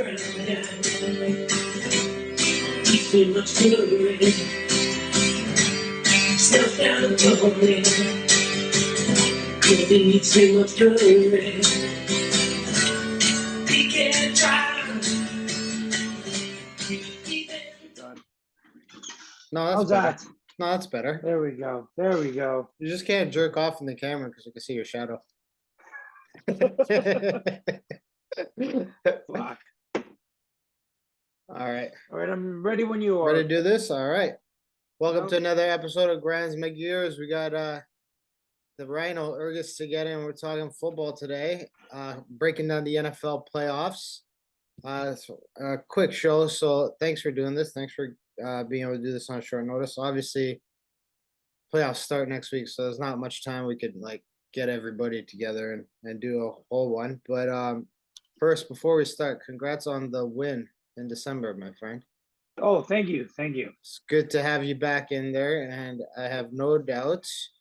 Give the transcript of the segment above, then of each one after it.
Too much good. Stuff down going. Could be too much good. We can try. No, that's How's better. that? No, that's better. There we go. There we go. You just can't jerk off in the camera because you can see your shadow. Fuck. All right. All right, I'm ready when you are. Ready to do this? All right. Welcome to another episode of Grands McGears. We got the Rhino, Ergys Sigeta, and we're talking football today. Breaking down the NFL playoffs. It's a quick show, so thanks for doing this. Thanks for being able to do this on short notice. Obviously, playoffs start next week, so there's not much time we could get everybody together and do a whole one. But first, before we start, congrats on the win in December, my friend. Oh, thank you. Thank you. It's good to have you back in there, and I have no doubts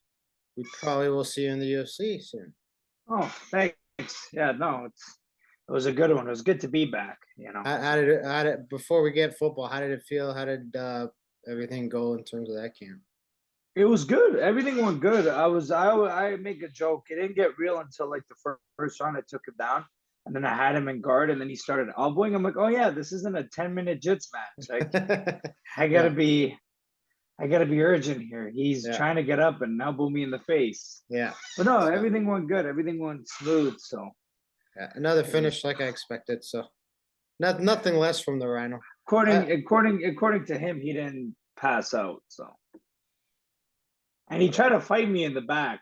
we probably will see you in the UFC soon. Oh, thanks. Yeah, no, it was a good one. It was good to be back, you know. How did it before we get football, how did it feel? How did everything go in terms of that camp? It was good. Everything went good. I make a joke. It didn't get real until like the first round I took him down. And then I had him in guard, and then he started elbowing. I'm like, oh yeah, this isn't a 10-minute jits match. Like, I gotta be urgent here. He's trying to get up and elbow me in the face. Yeah. But no, everything went good. Everything went smooth. So yeah, another finish like I expected. So nothing less from the Rhino. According to him, he didn't pass out. So, and he tried to fight me in the back.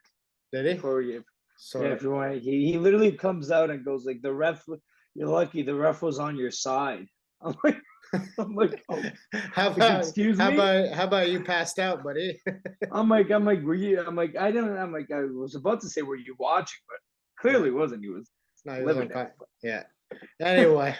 Did he? Before you. So yeah, if you want, he literally comes out and goes like, "The ref, you're lucky. The ref was on your side." I'm like, oh, excuse me. How about you passed out, buddy? I'm like, were you? I was about to say, were you watching? But clearly wasn't. He was. No, he was on fire. Yeah. Anyway,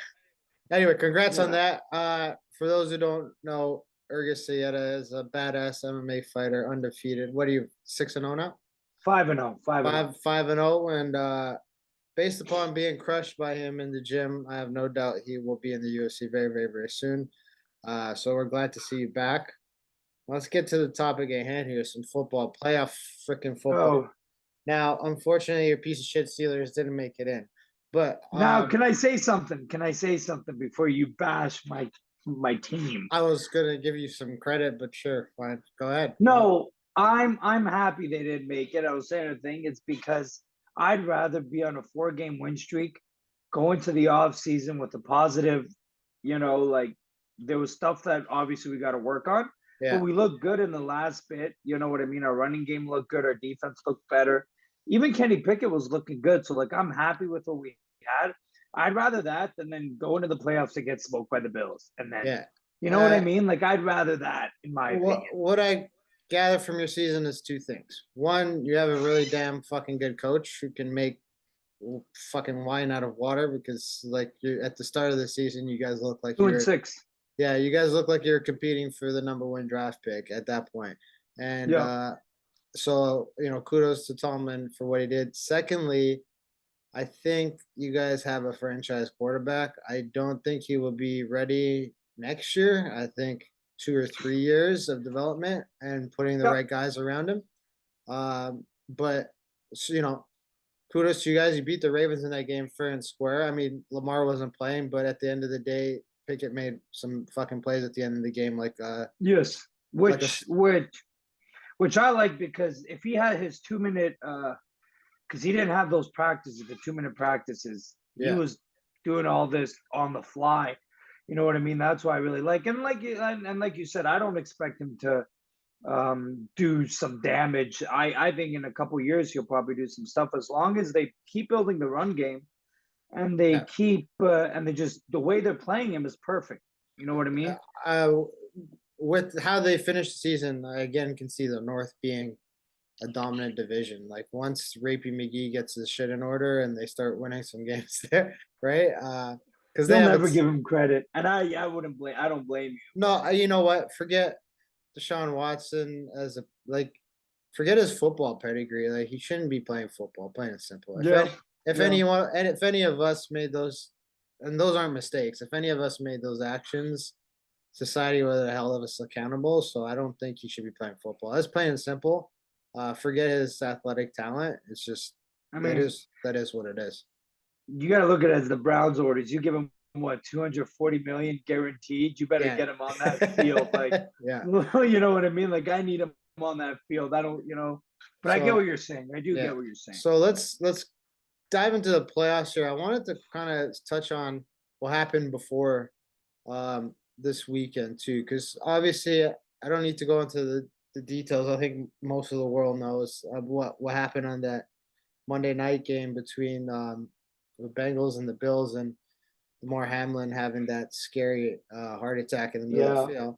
congrats on that. For those who don't know, Ergys Sigeta is a badass MMA fighter, undefeated. What are you, 6-0 now? 5-0. 5-0, and based upon being crushed by him in the gym, I have no doubt he will be in the UFC very, very, very soon. So we're glad to see you back. Let's get to the topic at hand here. Some football, playoff freaking football. Oh. Now, unfortunately, your piece of shit Steelers didn't make it in. But now, can I say something? Can I say something before you bash my team? I was gonna give you some credit, but sure, fine. Go ahead. No, I'm happy they didn't make it. I was saying a thing. It's because I'd rather be on a 4-game win streak, go into the off season with a positive, like there was stuff that obviously we got to work on. Yeah. But we looked good in the last bit. You know what I mean? Our running game looked good. Our defense looked better. Even Kenny Pickett was looking good. So I'm happy with what we had. I'd rather that than then go into the playoffs to get smoked by the Bills. And then, you know what I mean? I'd rather that in my opinion. What I gather from your season is two things. One, you have a really damn fucking good coach who can make fucking wine out of water, because you're at the start of the season, you guys look like 2-6. Yeah, you guys look like you're competing for the #1 draft pick at that point. And so, kudos to Tomlin for what he did. Secondly, I think you guys have a franchise quarterback. I don't think he will be ready next year. I think 2 or 3 years of development and putting the right guys around him. But kudos to you guys. You beat the Ravens in that game fair and square. I mean, Lamar wasn't playing, but at the end of the day, Pickett made some fucking plays at the end of the game. Yes, which I like, because if he had his 2-minute, because he didn't have those practices, the 2-minute practices, he was doing all this on the fly. You know what I mean? That's why I really like him. Like you said, I don't expect him to do some damage. I think in a couple years he'll probably do some stuff, as long as they keep building the run game and they keep and they just, the way they're playing him is perfect. You know what I mean? With how they finished the season, I again can see the North being a dominant division. Once Rapey McGee gets his shit in order and they start winning some games there, right? Because they'll never give him credit, and I don't blame you. No, you know what? Forget Deshaun Watson forget his football pedigree. He shouldn't be playing football. Plain and simple. If any of us made those and those aren't mistakes. If any of us made those actions, society would have held us accountable. So I don't think he should be playing football. That's plain and simple. Forget his athletic talent. It's just I that mean, is what it is. you got to look at it as the Browns orders. You give him what 240 million guaranteed. You better Yeah. get him on that field. Like, Yeah. you know what I mean? Like, I need him on that field. I don't, but I get So what you're saying. I do yeah. get what you're saying. So let's dive into the playoffs here. I wanted to kind of touch on what happened before this weekend too, because obviously I don't need to go into the details. I think most of the world knows what happened on that Monday night game between the Bengals and the Bills, and Lamar Hamlin having that scary heart attack in the middle of the field.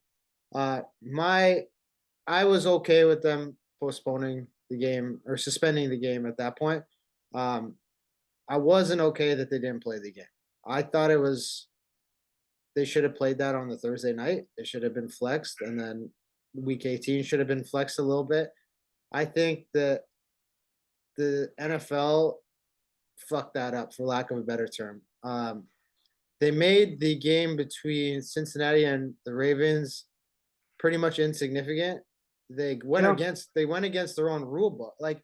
I was okay with them postponing the game or suspending the game at that point. I wasn't okay that they didn't play the game. I thought they should have played that on the Thursday night. It should have been flexed, and then week 18 should have been flexed a little bit. I think that the NFL fucked that up, for lack of a better term. They made the game between Cincinnati and the Ravens pretty much insignificant. They went against their own rule book. Like,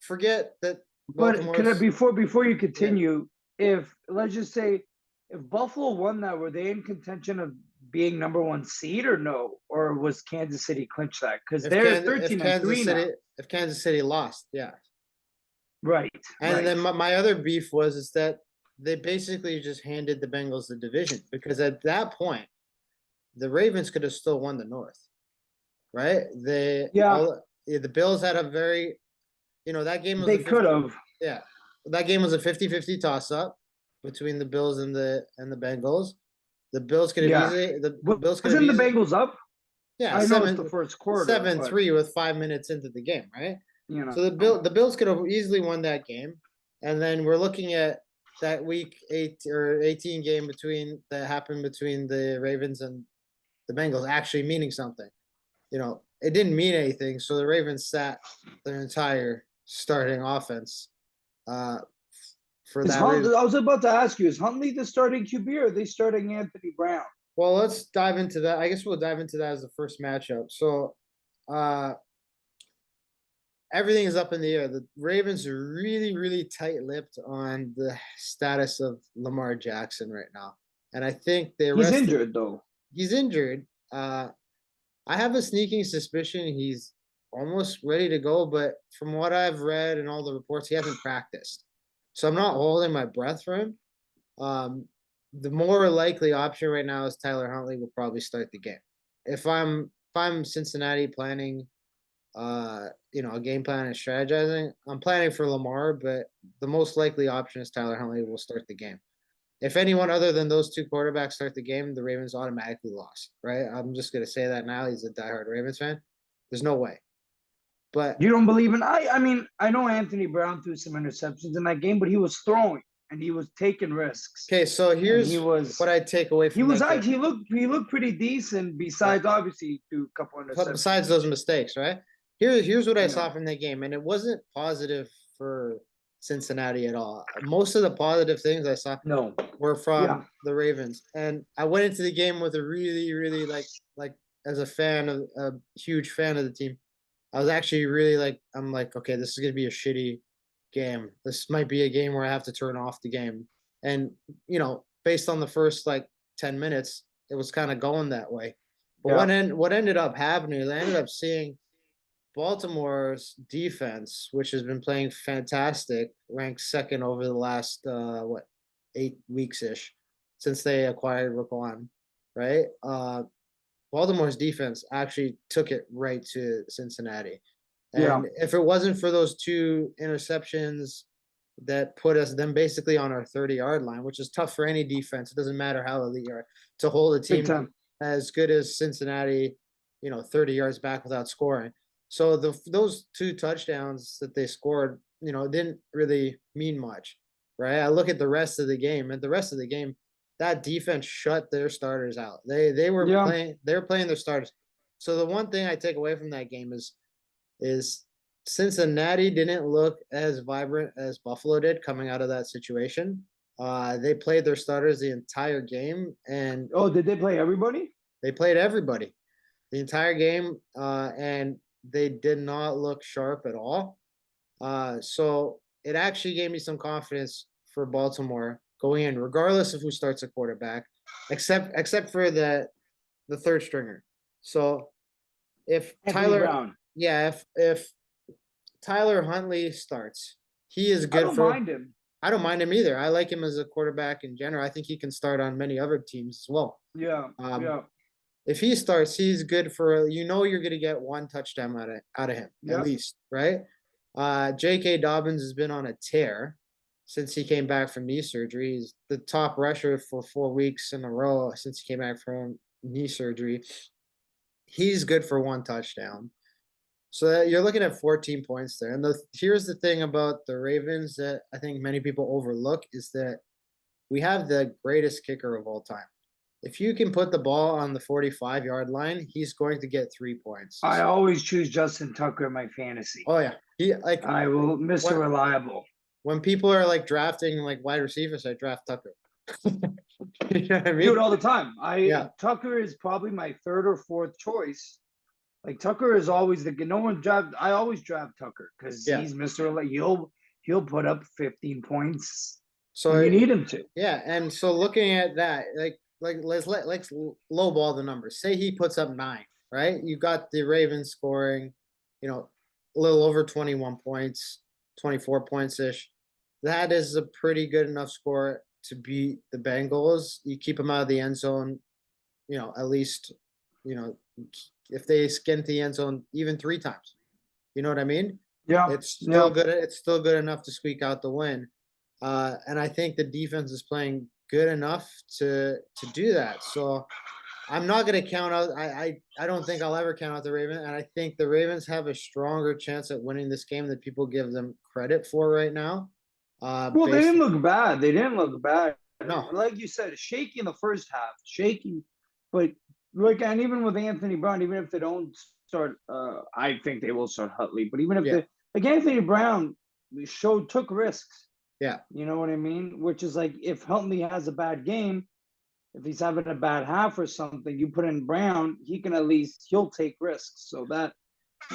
forget that. But could I, before you continue, if let's just say if Buffalo won that, were they in contention of being number 1 seed or no? Or was Kansas City clinch that? Because they're 13-3 now. If Kansas City lost, yeah. Right. And then my other beef is that they basically just handed the Bengals the division, because at that point, the Ravens could have still won the North, right? The Bills had a very, that game was they could have. Yeah, that game was a 50-50 toss up between the Bills and the Bengals. The Bills could have easily the Bills could have the Bengals up. Yeah, I know it's the first quarter. 7-3 with 5 minutes into the game, right? So the Bills could have easily won that game, and then we're looking at that week 18 game that happened between the Ravens and the Bengals actually meaning something. It didn't mean anything. So the Ravens sat their entire starting offense for that reason. I was about to ask you, is Huntley the starting QB or are they starting Anthony Brown? Well, let's dive into that. I guess we'll dive into that as the first matchup. So everything is up in the air. The Ravens are really, really tight-lipped on the status of Lamar Jackson right now. And I think he's injured, though. He's injured. I have a sneaking suspicion he's almost ready to go, but from what I've read and all the reports, he hasn't practiced. So I'm not holding my breath for him. The more likely option right now is Tyler Huntley will probably start the game. If I'm Cincinnati planning a game plan and strategizing, I'm planning for Lamar, but the most likely option is Tyler Huntley will start the game. If anyone other than those two quarterbacks start the game, the Ravens automatically lost, right? I'm just going to say that now. He's a diehard Ravens fan. There's no way. But you don't believe in I mean, I know Anthony Brown threw some interceptions in that game, but he was throwing and he was taking risks. Okay, so here's what I take away from he looked pretty decent besides obviously threw a couple interceptions. Besides those mistakes, right? Here's what I saw from that game, and it wasn't positive for Cincinnati at all. Most of the positive things I saw were from the Ravens. And I went into the game with a really, really like as a huge fan of the team. I was actually really I'm like, okay, this is going to be a shitty game. This might be a game where I have to turn off the game. And, based on the first 10 minutes, it was kind of going that way. But what ended up happening is I ended up seeing Baltimore's defense, which has been playing fantastic, ranked second over the last 8 weeks-ish since they acquired Raquan, right? Baltimore's defense actually took it right to Cincinnati. And if it wasn't for those 2 interceptions that put us then basically on our 30-yard line, which is tough for any defense, it doesn't matter how elite you are, to hold a team as good as Cincinnati, 30 yards back without scoring. So those 2 touchdowns that they scored, didn't really mean much, right? I look at the rest of the game, and the rest of the game, that defense shut their starters out. They were playing their starters. So the one thing I take away from that game is Cincinnati didn't look as vibrant as Buffalo did coming out of that situation. They played their starters the entire game, and Oh, did they play everybody? they played everybody the entire game, and they did not look sharp at all. So it actually gave me some confidence for Baltimore going in, regardless of who starts a quarterback, except for the third stringer. So if Anthony Brown. if Tyler Huntley starts, he is I good don't for. mind him. I don't mind him either. I like him as a quarterback in general. I think he can start on many other teams as well. Yeah, yeah, If he starts, he's good for, you're going to get one touchdown out of him at Yep. least, right? J.K. Dobbins has been on a tear since he came back from knee surgery. He's the top rusher for 4 weeks in a row since he came back from knee surgery. He's good for one touchdown. So you're looking at 14 points there. And here's the thing about the Ravens that I think many people overlook is that we have the greatest kicker of all time. If you can put the ball on the 45-yard line, he's going to get 3 points. I always choose Justin Tucker in my fantasy. Oh yeah, I will, Mr. Reliable. When people are like drafting like wide receivers, I draft Tucker. You know what I mean? Do it all the time. Tucker is probably my third or fourth choice. Like Tucker is always no one draft. I always draft Tucker because he's Mr. He'll put up 15 points. So you need him to. Yeah, and so looking at that, let's lowball the numbers. Say he puts up 9, right? You got the Ravens scoring, a little over 21 points, 24 points ish. That is a pretty good enough score to beat the Bengals. You keep them out of the end zone, at least, if they skint the end zone even 3 times. You know what I mean? Yeah. It's still good. It's still good enough to squeak out the win. And I think the defense is playing good enough to do that. So I'm not going to count out. I don't think I'll ever count out the Ravens. And I think the Ravens have a stronger chance at winning this game than people give them credit for right now. Well, they didn't look bad. They didn't look bad. No. Like you said, shaky in the first half. Shaky. But and even with Anthony Brown, even if they don't start, I think they will start Huntley. But even if Anthony Brown took risks. Yeah. You know what I mean? Which is like if Huntley has a bad game, if he's having a bad half or something, you put in Brown, he'll take risks. So that,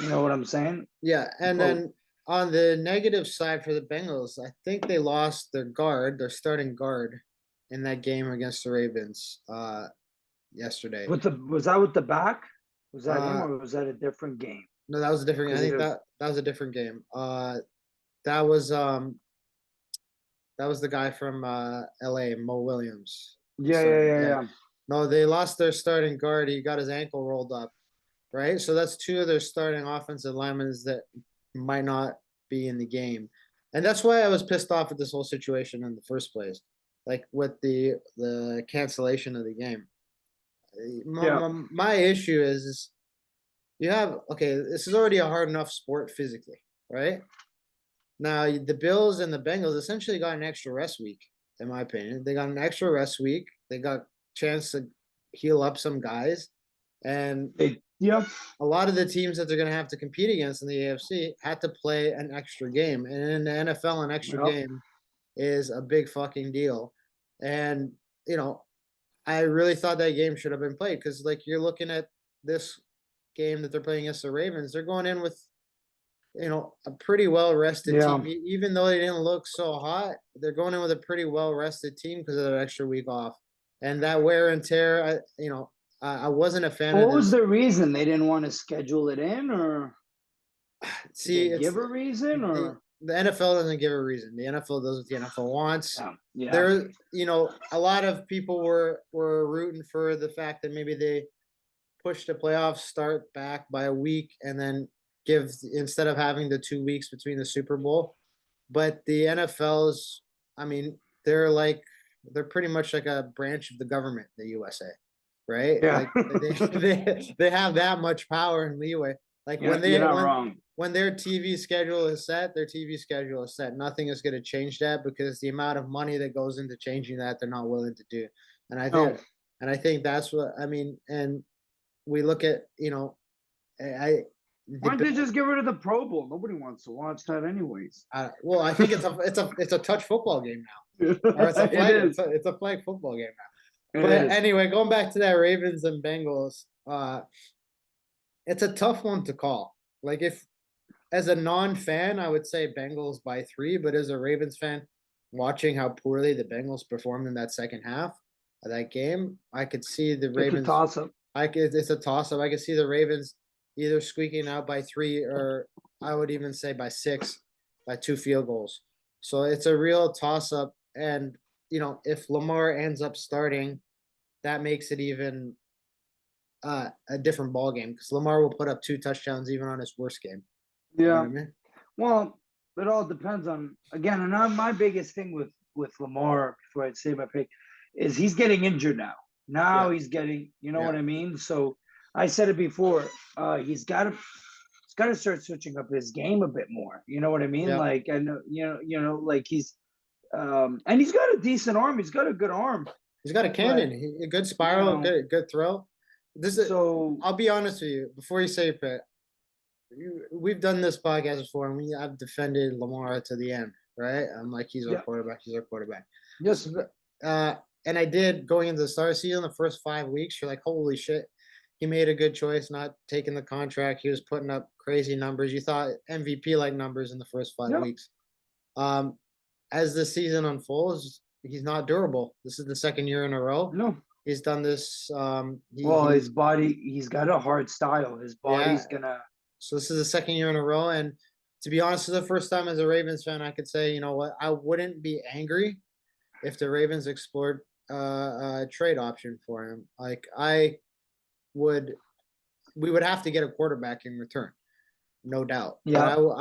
you know what I'm saying? Yeah. And then on the negative side for the Bengals, I think they lost their starting guard in that game against the Ravens yesterday. Was that with the back? Was that him or was that a different game? No, that was a different game. I think that was a different game. That was the guy from LA, Mo Williams. Yeah. No, they lost their starting guard. He got his ankle rolled up, right? So that's 2 of their starting offensive linemen that might not be in the game. And that's why I was pissed off at this whole situation in the first place, like with the cancellation of the game. My issue is this is already a hard enough sport physically, right? Now, the Bills and the Bengals essentially got an extra rest week, in my opinion. They got an extra rest week. They got a chance to heal up some guys. And a lot of the teams that they're going to have to compete against in the AFC had to play an extra game. And in the NFL, an extra game is a big fucking deal. And, I really thought that game should have been played because, you're looking at this game that they're playing against the Ravens. They're going in with a pretty well-rested team. Even though they didn't look so hot, they're going in with a pretty well-rested team because of that extra week off. And that wear and tear, I wasn't a fan of What was the reason? They didn't want to schedule it in or give a reason or? The NFL doesn't give a reason. The NFL does what the NFL wants. Yeah. There, a lot of people were rooting for the fact that maybe they pushed the playoff start back by a week and then instead of having the 2 weeks between the Super Bowl. But the NFL's, they're pretty much like a branch of the government, the USA, right? Yeah. They have that much power and leeway. When their TV schedule is set, their TV schedule is set. Nothing is going to change that because the amount of money that goes into changing that, they're not willing to do. And I think that's what, and we look at, Why don't they just get rid of the Pro Bowl? Nobody wants to watch that anyways. Well, I think it's a touch football game now, or it's a flag. It's a flag football game now. But anyway, going back to that Ravens and Bengals, it's a tough one to call. Like, if as a non-fan, I would say Bengals by 3, but as a Ravens fan, watching how poorly the Bengals performed in that second half of that game, I could see the Ravens. It's a toss-up. It's a toss-up. I could see the Ravens either squeaking out by 3, or I would even say by 6, by 2 field goals. So it's a real toss-up. And, if Lamar ends up starting, that makes it even a different ball game, because Lamar will put up 2 touchdowns even on his worst game. Yeah. You know what I mean? Well, it all depends on, again, and my biggest thing with Lamar, before I say my pick, is he's getting injured now. Now he's getting, what I mean? So I said it before, he's got to start switching up his game a bit more. You know what I mean? Yeah. Like, and like he's and he's got a decent arm. He's got a good arm. He's got a cannon, a good spiral, good throw. I'll be honest with you before you say your pick. We've done this podcast before, and I've defended Lamar to the end, right? I'm like, he's our quarterback. He's our quarterback. Yes. And I did, going into the start of the season, the first 5 weeks, you're like, holy shit, he made a good choice not taking the contract. He was putting up crazy numbers. You thought MVP-like numbers in the first 5 weeks. As the season unfolds, he's not durable. This is the second year in a row. No. He's done this. His body, he's got a hard style. His body's gonna. So this is the second year in a row. And to be honest, for the first time as a Ravens fan, I could say, you know what, I wouldn't be angry if the Ravens explored a trade option for him. Like, we would have to get a quarterback in return, no doubt. Yeah. But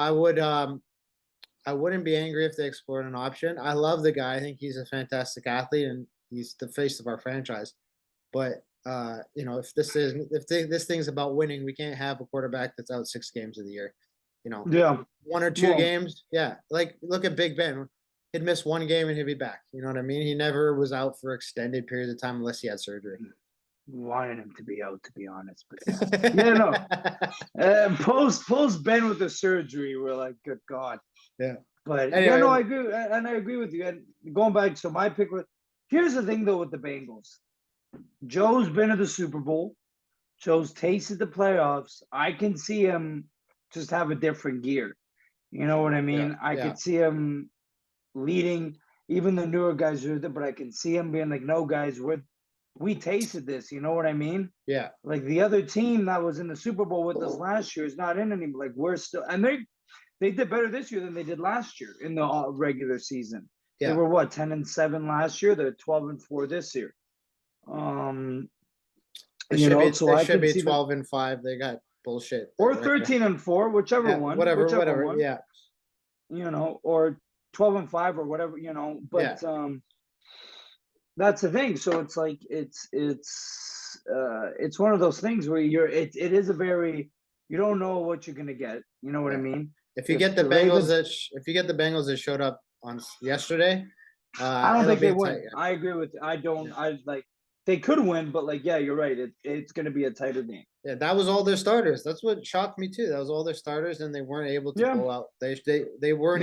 I wouldn't be angry if they explored an option. I love the guy. I think he's a fantastic athlete, and he's the face of our franchise. But if this thing's about winning, we can't have a quarterback that's out 6 games of the year. 1 or 2 games. Yeah, like look at Big Ben. He'd miss 1 game and he'd be back. You know what I mean? He never was out for extended periods of time unless he had surgery. Wanted him to be out, to be honest, but post Ben with the surgery, we're like, good God. Yeah. But anyway, I agree, and I agree with you. And going back, so my pick here's the thing though with the Bengals. Joe's been to the Super Bowl. Joe's tasted the playoffs. I can see him just have a different gear. You know what I mean? I could see him leading even the newer guys who are there, but I can see him being like, no, guys, we tasted this. You know what I mean? Yeah. Like the other team that was in the Super Bowl with us last year is not in anymore. Like we're still, and they did better this year than they did last year in the regular season. Yeah. They were 10-7 last year. They're 12-4 this year. It should be 12-5. They got bullshit. Or 13-4, whichever one. Whatever. One. Yeah. Or 12-5 or whatever, but that's the thing. So it's like it's one of those things where it is a very, you don't know what you're gonna get. You know what I mean? If you get the Bengals that showed up on yesterday, I don't think they win. I agree with. They could win, but you're right. It's going to be a tighter game. Yeah, that was all their starters. That's what shocked me too. That was all their starters, and they weren't able to go out. They weren't.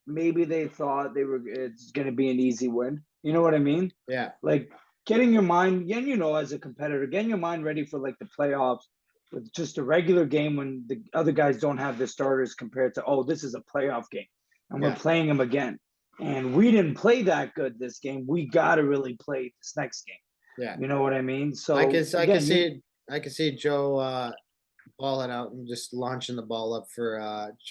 Maybe they thought it's going to be an easy win. You know what I mean? Yeah. Like getting your mind, as a competitor, getting your mind ready for the playoffs with just a regular game when the other guys don't have their starters compared to, this is a playoff game and we're playing them again. And we didn't play that good this game. We got to really play this next game. Yeah. You know what I mean? So I can see Joe balling out and just launching the ball up for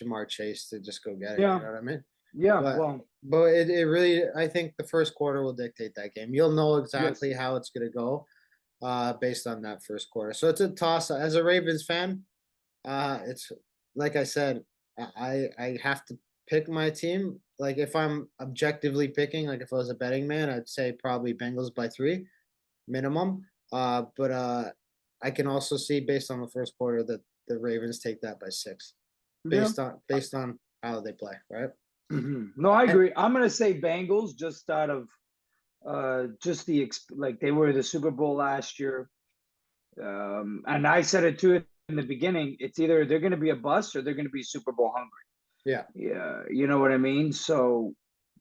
Jamar Chase to just go get it. Yeah. You know what I mean? Yeah. But it really, I think the first quarter will dictate that game. You'll know exactly how it's going to go based on that first quarter. So it's a toss. As a Ravens fan, it's like I said, I have to pick my team. Like if I'm objectively picking, like if I was a betting man, I'd say probably Bengals by 3 minimum. But I can also see based on the first quarter that the Ravens take that by 6 based on how they play, right? Mm-hmm. No, I agree. I'm gonna say Bengals just out of they were the Super Bowl last year, and I said it too. in the beginning, it's either they're going to be a bust or they're going to be Super Bowl hungry. Yeah. Yeah, you know what I mean? So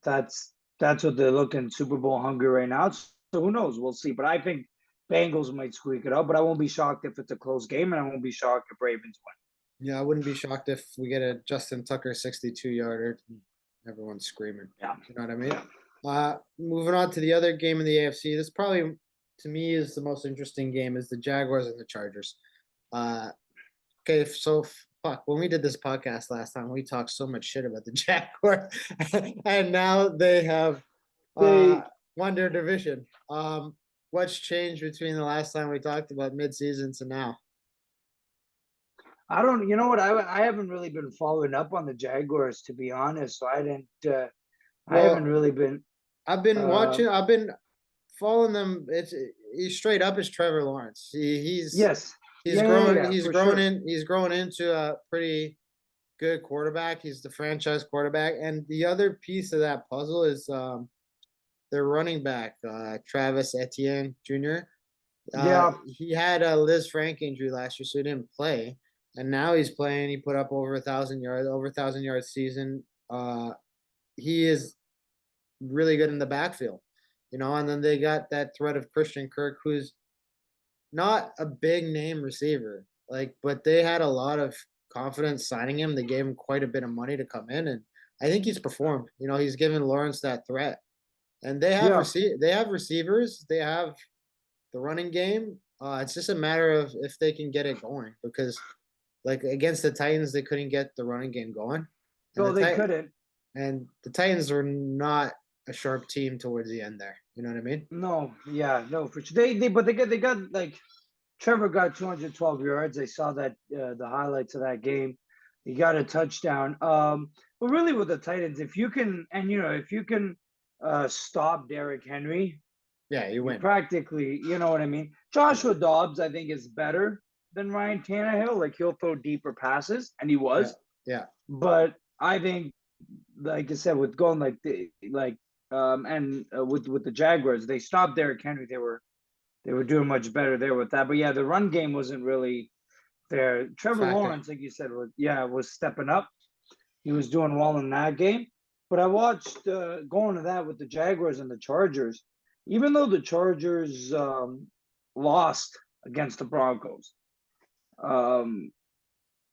that's what they're looking, Super Bowl hungry right now. So who knows? We'll see. But I think Bengals might squeak it out, but I won't be shocked if it's a close game, and I won't be shocked if Ravens win. Yeah, I wouldn't be shocked if we get a Justin Tucker 62-yarder. Everyone's screaming. Yeah. You know what I mean? Moving on to the other game in the AFC. This probably, to me, is the most interesting game, is the Jaguars and the Chargers. Okay, so fuck, when we did this podcast last time, we talked so much shit about the Jaguars, and now they have won their division. What's changed between the last time we talked about midseason to now? I don't, you know what? I haven't really been following up on the Jaguars, to be honest. So I didn't. I haven't really been. I've been watching. I've been following them. He's straight up as Trevor Lawrence. He's grown. He's grown into a pretty good quarterback. He's the franchise quarterback. And the other piece of that puzzle is their running back, Travis Etienne Jr. He had a Liz Frank injury last year, so he didn't play. And now he's playing. He put up over 1,000 yards, over 1,000 yards season. He is really good in the backfield, you know. And then they got that threat of Christian Kirk, who's not a big name receiver, but they had a lot of confidence signing him. They gave him quite a bit of money to come in, and I think he's performed. You know, he's given Lawrence that threat, and they have receivers. They have the running game. It's just a matter of if they can get it going, because like against the Titans, they couldn't get the running game going. No, they couldn't. And the Titans were not a sharp team towards the end there. You know what I mean? No, yeah, no, for sure. They got like Trevor got 212 yards. I saw that the highlights of that game. He got a touchdown. But really with the Titans, if you can stop Derrick Henry, yeah, you win. Practically, you know what I mean? Joshua Dobbs, I think, is better than Ryan Tannehill. Like, he'll throw deeper passes, and he was. Yeah. But I think, like I said, with going with the Jaguars, they stopped Derrick Henry. They were doing much better there with that. But yeah, the run game wasn't really there. Trevor Lawrence, like you said, was stepping up. He was doing well in that game. But I watched going to that with the Jaguars and the Chargers. Even though the Chargers lost against the Broncos, and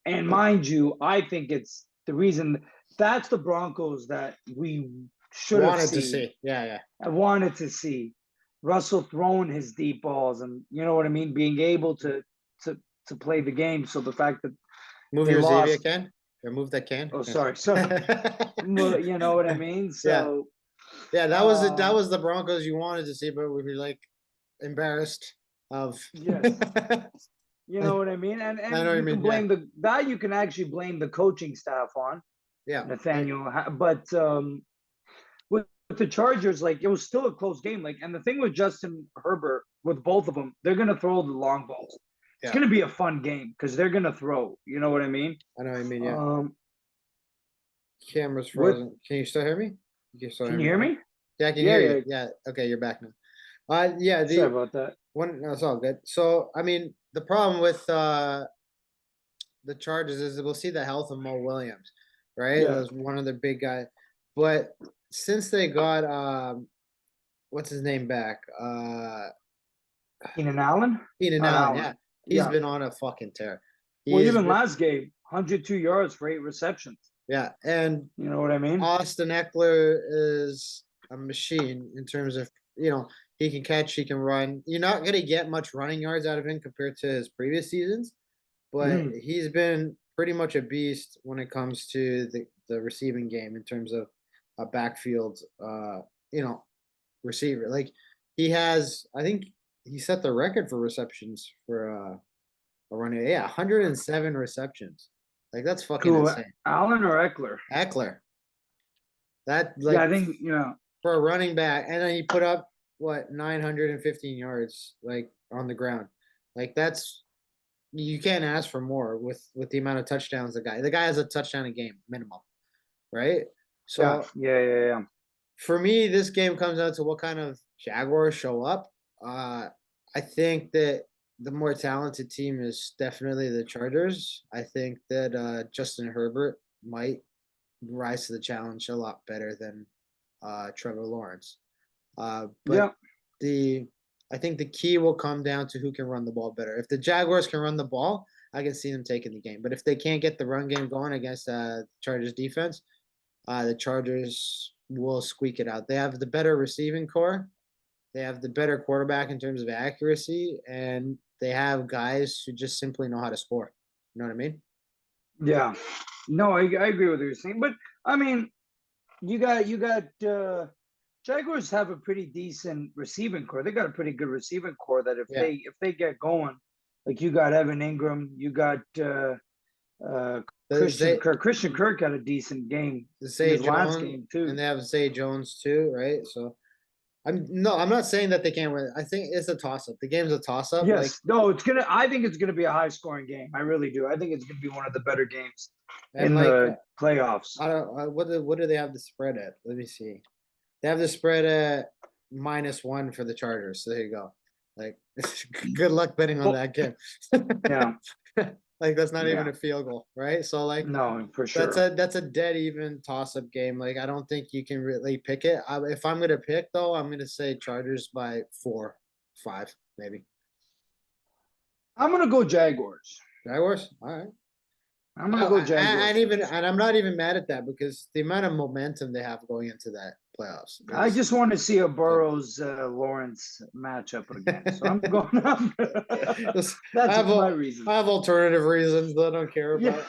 mind you, I think it's the reason that's the Broncos that we should have wanted to see. Yeah. I wanted to see Russell throwing his deep balls, and you know what I mean, being able to play the game. So the fact that move your Xavier can or move that can. Oh, sorry. You know what I mean. So. Yeah, that was the Broncos you wanted to see, but we were like embarrassed of. Yes. You know what I mean, and you can blame you can actually blame the coaching staff on. Yeah, Nathaniel, but with the Chargers, like it was still a close game. Like, and the thing with Justin Herbert, with both of them, they're gonna throw the long balls. It's gonna be a fun game because they're gonna throw. You know what I mean? I know what I mean. Yeah. Camera's frozen. Can you still hear me? Can you hear me? Yeah, I can hear you. Yeah. Okay, you're back now. Yeah. Sorry about that. No, it's all good. So, I mean, the problem with the Chargers is that we'll see the health of Mo Williams, right? Yeah. That's one of the big guys. But since they got what's his name back? Keenan Allen? Keenan Allen, yeah. He's been on a fucking tear. Even last game, 102 yards for 8 receptions. Yeah, and you know what I mean? Austin Eckler is a machine in terms of, you know, he can catch, he can run. You're not going to get much running yards out of him compared to his previous seasons, but he's been pretty much a beast when it comes to the receiving game in terms of a backfield, receiver. Like, he has, I think he set the record for receptions for a running. Yeah, 107 receptions. Like, that's fucking insane. Allen or Eckler? Eckler. That, I think, for a running back, and then he put up 915 yards, on the ground. Like, that's, you can't ask for more with the amount of touchdowns the guy has a touchdown a game minimum, right? So yeah. For me, this game comes down to what kind of Jaguars show up. I think that the more talented team is definitely the Chargers. I think that Justin Herbert might rise to the challenge a lot better than Trevor Lawrence. But I think the key will come down to who can run the ball better. If the Jaguars can run the ball, I can see them taking the game. But if they can't get the run game going against Chargers defense, the Chargers will squeak it out. They have the better receiving core. They have the better quarterback in terms of accuracy, and they have guys who just simply know how to score. You know what I mean? Yeah. No, I agree with what you're saying. But I mean, you got Jaguars have a pretty decent receiving core. They got a pretty good receiving core that if they get going, like you got Evan Ingram, you got Christian Kirk. Christian Kirk had a decent game in his last game too. And they have Zay Jones too, right? So I'm not saying that they can't win. I think it's a toss-up. The game's a toss-up. Yes. No, I think it's gonna be a high-scoring game. I really do. I think it's gonna be one of the better games in the playoffs. I don't what do they have the spread at? Let me see. They have the spread at -1 for the Chargers. So there you go. Like, good luck betting on that game. Yeah. Like, that's not even a field goal, right? So like, no, for sure. That's a dead even toss-up game. Like, I don't think you can really pick it. If I'm gonna pick though, I'm gonna say Chargers by 4, 5, maybe. I'm gonna go Jaguars. Jaguars, all right. I'm gonna go Jaguars. And I'm not even mad at that because the amount of momentum they have going into that playoffs. I just want to see a Burrows Lawrence matchup again. So I'm going up. That's my reason. I have alternative reasons that I don't care about.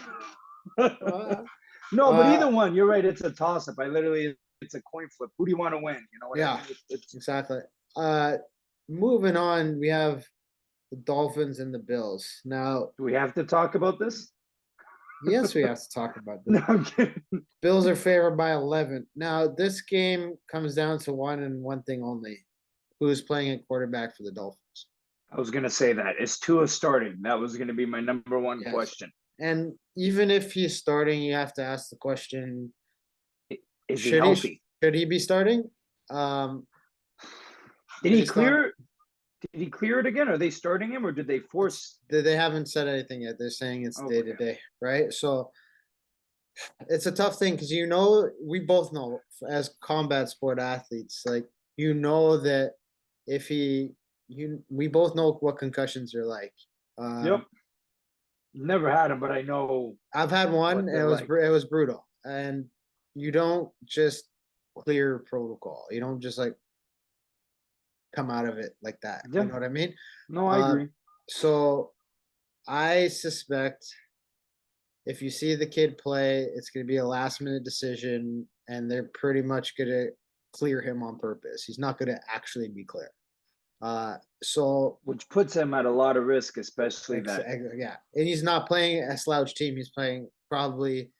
Yeah. No, but either one, you're right. It's a toss-up. It's a coin flip. Who do you want to win? You know what I mean? Exactly. Moving on, we have the Dolphins and the Bills. Now, do we have to talk about this? Yes, we have to talk about this. No, I'm kidding. Bills are favored by 11. Now, this game comes down to one thing only. Who's playing at quarterback for the Dolphins? I was going to say that. Is Tua starting? That was going to be my number one question. And even if he's starting, you have to ask the question, is he healthy? Should he be starting? Did he clear it again? Are they starting him or did they force? They haven't said anything yet. They're saying it's day to day, right? So it's a tough thing because we both know as combat sport athletes, like that if we both know what concussions are like. Yep. Never had them, but I know. I've had one. And it was brutal, and you don't just clear protocol. You don't just like come out of it like that. You know what I mean? No, I agree. So I suspect if you see the kid play, it's going to be a last minute decision and they're pretty much going to clear him on purpose. He's not going to actually be clear. Which puts him at a lot of risk, especially that. Yeah. And he's not playing a slouch team. He's playing probably,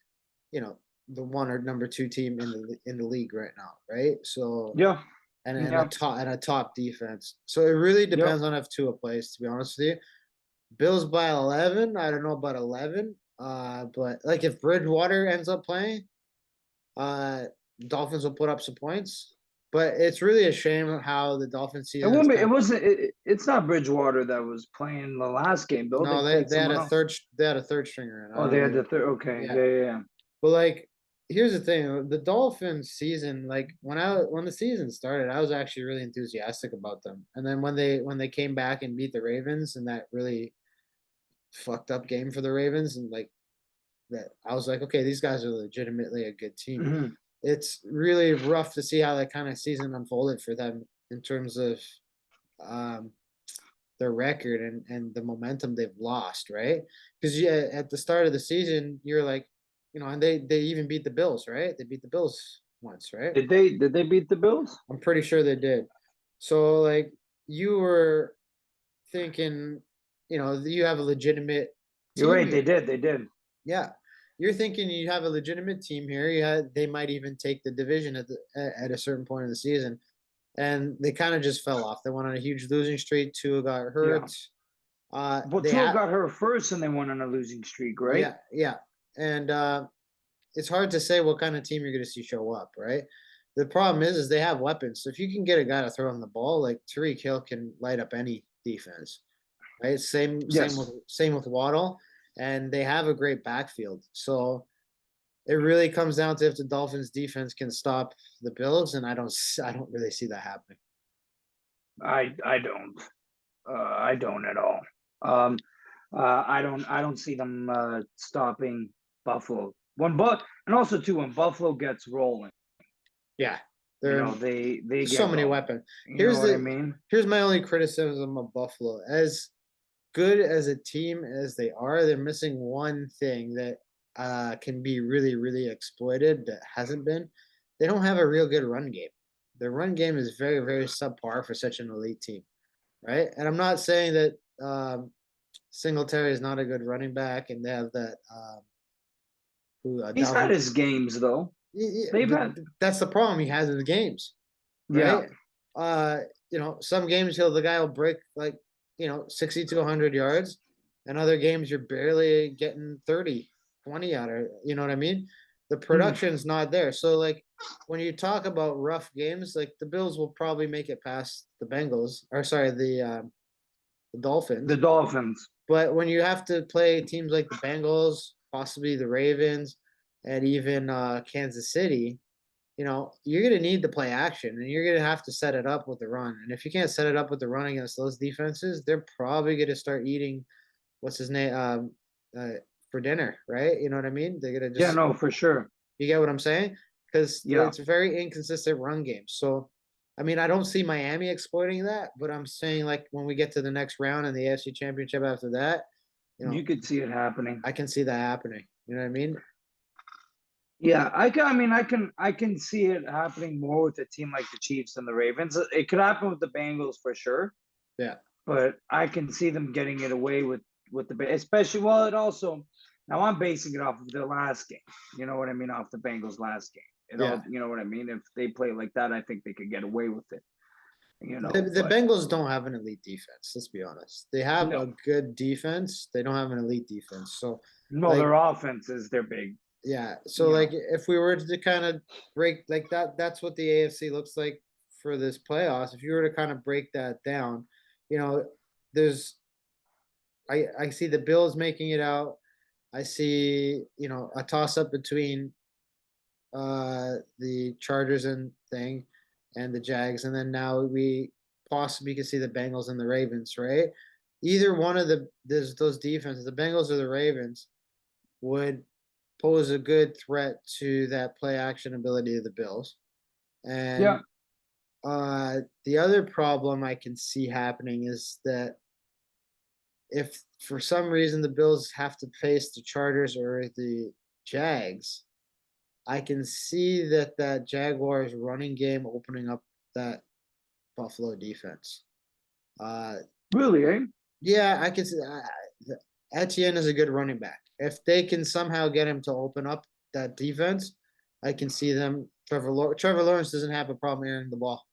the 1 or number 2 team in the league right now. Right. So, yeah. And a top defense. So it really depends on if Tua plays, to be honest with you. Bills by 11. I don't know about 11. But like if Bridgewater ends up playing, Dolphins will put up some points. But it's really a shame how the Dolphins season. It's not Bridgewater that was playing the last game though. No, they had a third. They had a third stringer. They had the third. Okay, yeah. But like, here's the thing: the Dolphins season, like when the season started, I was actually really enthusiastic about them. And then when they came back and beat the Ravens, and that really fucked up game for the Ravens, and like that, I was like, okay, these guys are legitimately a good team. Mm-hmm. It's really rough to see how that kind of season unfolded for them in terms of their record and the momentum they've lost, right? Because at the start of the season, you're like, and they even beat the Bills, right? They beat the Bills once, right? Did they beat the Bills? I'm pretty sure they did. So like you were thinking, you have a legitimate team. You're right, they did. Yeah. You're thinking you have a legitimate team here. They might even take the division at a certain point in the season. And they kind of just fell off. They went on a huge losing streak. Tua got hurt. Yeah. Tua got hurt first and they went on a losing streak, right? Yeah. And it's hard to say what kind of team you're going to see show up, right? The problem is they have weapons. So if you can get a guy to throw on the ball, like Tyreek Hill can light up any defense. right? Same Yes. same with Waddle, and they have a great backfield. So it really comes down to if the Dolphins defense can stop the Bills, and I don't really see that happening. I don't. I don't at all. I don't see them stopping Buffalo. And also too, when Buffalo gets rolling, Yeah, you there know, are they so get many rolling. weapons. You know what I mean? Here's my only criticism of Buffalo. As good as a team as they are, they're missing one thing that can be really, really exploited that hasn't been. They don't have a real good run game. Their run game is very, very subpar for such an elite team, right? And I'm not saying that Singletary is not a good running back, and they have that who He's had Dalvin. his games though. They've But had, that's the problem he has in the games, yeah. right? Some games the guy will break like 60 to 100 yards, and other games you're barely getting 30, 20 out of, you know what I mean? The production's not there. So like when you talk about rough games, like the Bills will probably make it past the Bengals, or sorry, the The Dolphins. Dolphins. But when you have to play teams like the Bengals, possibly the Ravens, and even Kansas City, you're going to need to play action, and you're going to have to set it up with the run. And if you can't set it up with the run against those defenses, they're probably going to start eating what's his name for dinner, right? You know what I mean? They're going to Yeah, just, no, for sure. you get what I'm saying? Because Yeah. it's a very inconsistent run game. So, I mean, I don't see Miami exploiting that, but I'm saying like when we get to the next round and the AFC Championship after that, You could see it happening. I can see that happening. You know what I mean? Yeah, I can see it happening more with a team like the Chiefs and the Ravens. It could happen with the Bengals for sure, Yeah. but I can see them getting it away with especially, well, it also, now I'm basing it off of their last game. You know what I mean? Off the Bengals last game. Yeah. You know what I mean? If they play like that, I think they could get away with it. The But Bengals don't have an elite defense. Let's be honest. They have no, a good defense. They don't have an elite defense. So, no, like, their offense is their big. yeah. So, You know, like, if we were to kind of break like that, that's what the AFC looks like for this playoffs. If you were to kind of break that down, there's I see the Bills making it out. I see a toss up between the Chargers and the Jags, and then now we possibly could see the Bengals and the Ravens, right? Either one of those defenses, the Bengals or the Ravens, would pose a good threat to that play action ability of the Bills. yeah, And the other problem I can see happening is that if for some reason the Bills have to face the Chargers or the Jags, I can see that Jaguars running game opening up that Buffalo defense. really, eh? Yeah, I can see Etienne is a good running back. If they can somehow get him to open up that defense, I can see them. Trevor Lawrence doesn't have a problem airing the ball.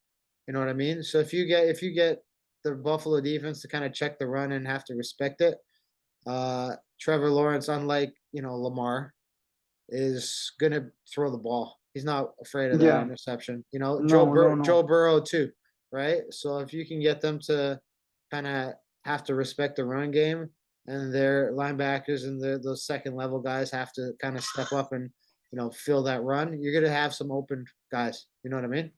You know what I mean? So if you get the Buffalo defense to kind of check the run and have to respect it, Trevor Lawrence, unlike Lamar, is gonna throw the ball. He's not afraid of that Yeah, interception. no, no, no. Joe Burrow too, right? So if you can get them to kind of have to respect the run game, and their linebackers and those second level guys have to kind of step up and fill that run, you're gonna have some open guys. You know what I mean?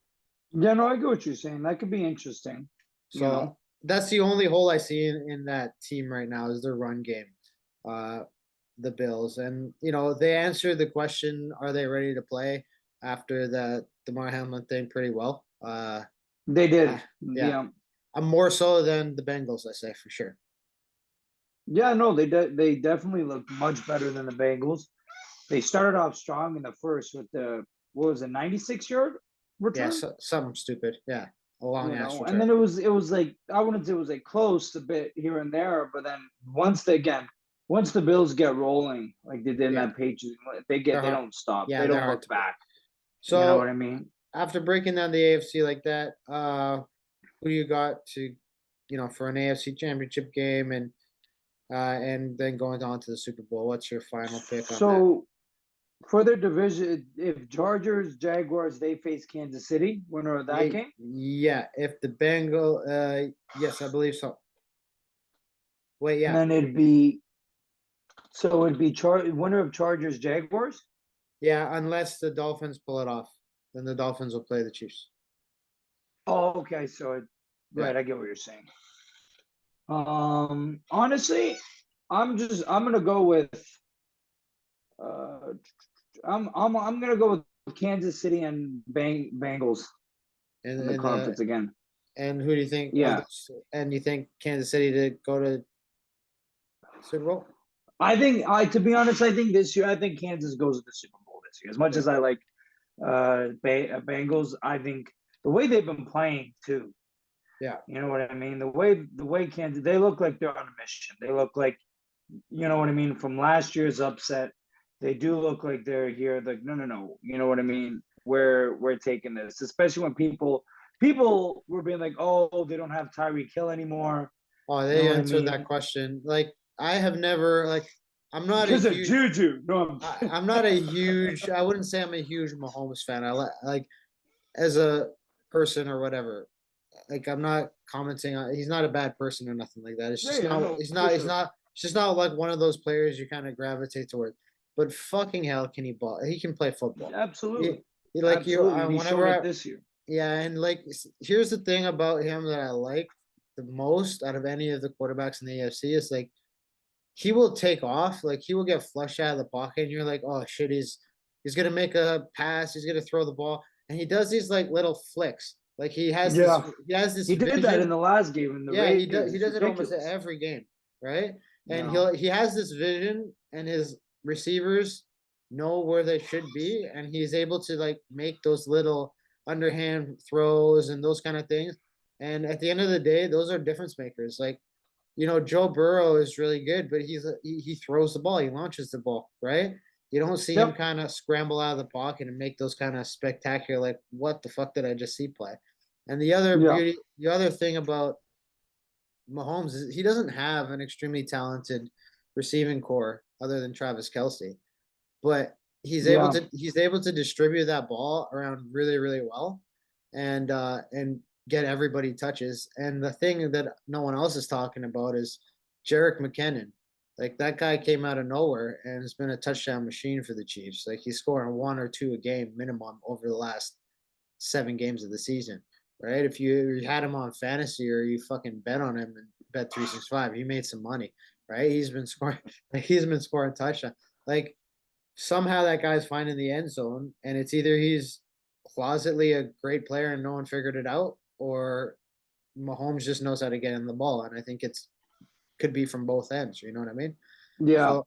Yeah, no, I get what you're saying. That could be interesting. You So know, that's the only hole I see in that team right now is their run game. The Bills, and they answered the question, are they ready to play after the DeMar Hamlin thing pretty well. they did. Yeah, Yeah, I'm more so than the Bengals, I say for sure. yeah, no, they definitely looked much better than the Bengals. They started off strong in the first with the, what was it, 96-yard Yeah, return? so, something stupid. Yeah, a long ass And return. then it was like, I wouldn't say it was like close a bit here and there, but then once the Bills get rolling like they did in Yeah, that Patriots, they they're hard. don't stop. Yeah, They they're don't hard look to beat. back. You know what So I mean? after breaking down the AFC like that, who do you got to, for an AFC Championship game and then going on to the Super Bowl? What's your final pick on that? So for their division, if Chargers, Jaguars, they face Kansas City, winner of that game. Yeah, if the Bengal, yes, I believe so. Wait, And yeah, then it'd be winner of Chargers Jaguars. yeah. Unless the Dolphins pull it off, then the Dolphins will play the Chiefs. Oh, okay. So Yeah. right, I get what you're saying. Honestly, I'm gonna go with uh I'm gonna go with Kansas City and Bengals in the And conference again. and who do you think? Yeah. And you think Kansas City to go to Super Bowl? To be honest, I think this year, I think Kansas goes to the Super Bowl this year. As much Yeah. as I like Bengals, I think the way they've been playing too. Yeah. You know what I mean? The way Kansas, they look like they're on a mission. They look like, you know what I mean, from last year's upset. They do look like they're here. Like, no, no, no. You know what I mean? We're taking this, especially when people were being like, oh, they don't have Tyreek Hill anymore. Oh, You know they what I answered that mean? question. Like, I have never like. I'm not a Because of huge. Juju. No, I'm not a huge. I wouldn't say I'm a huge Mahomes fan. Like as a person or whatever. Like I'm not commenting on. He's not a bad person or nothing like that. It's just yeah, not. no, He's for not. He's sure. not. It's just not like one of those players you kind of gravitate toward. But fucking hell, can he ball? He can play football. Absolutely. Like you. Absolutely. And he's Whenever shown it I, this year. yeah, and like here's the thing about him that I like the most out of any of the quarterbacks in the AFC is like he will take off, like he will get flushed out of the pocket, and you're like, oh shit, he's gonna make a pass, he's gonna throw the ball, and he does these like little flicks, like Yeah. he has this He did that in vision. the last game in the Yeah, Raiders. he It's does it almost at ridiculous. every game, right? And No. he has this vision, and his receivers know where they should be, and he's able to like make those little underhand throws and those kind of things. And at the end of the day, those are difference makers. Like, Joe Burrow is really good, but he throws the ball, he launches the ball, right? You don't see him Yep. kind of scramble out of the pocket and make those kind of spectacular, like, what the fuck did I just see play? And Yeah. the other thing about Mahomes is he doesn't have an extremely talented receiving core other than Travis Kelce, but Yeah. he's able to distribute that ball around really, really well, and get everybody touches. And the thing that no one else is talking about is Jerick McKinnon. Like that guy came out of nowhere and has been a touchdown machine for the Chiefs. Like he's scoring one or two a game minimum over the last 7 games of the season, right? If you had him on fantasy or you fucking bet on him and bet 365, you made some money, right? He's been scoring, like he's been scoring touchdowns. Like somehow that guy's finding the end zone, and it's either he's closetly a great player and no one figured it out, or Mahomes just knows how to get in the ball. And I think it's could be from both ends. You know what I mean? Yeah.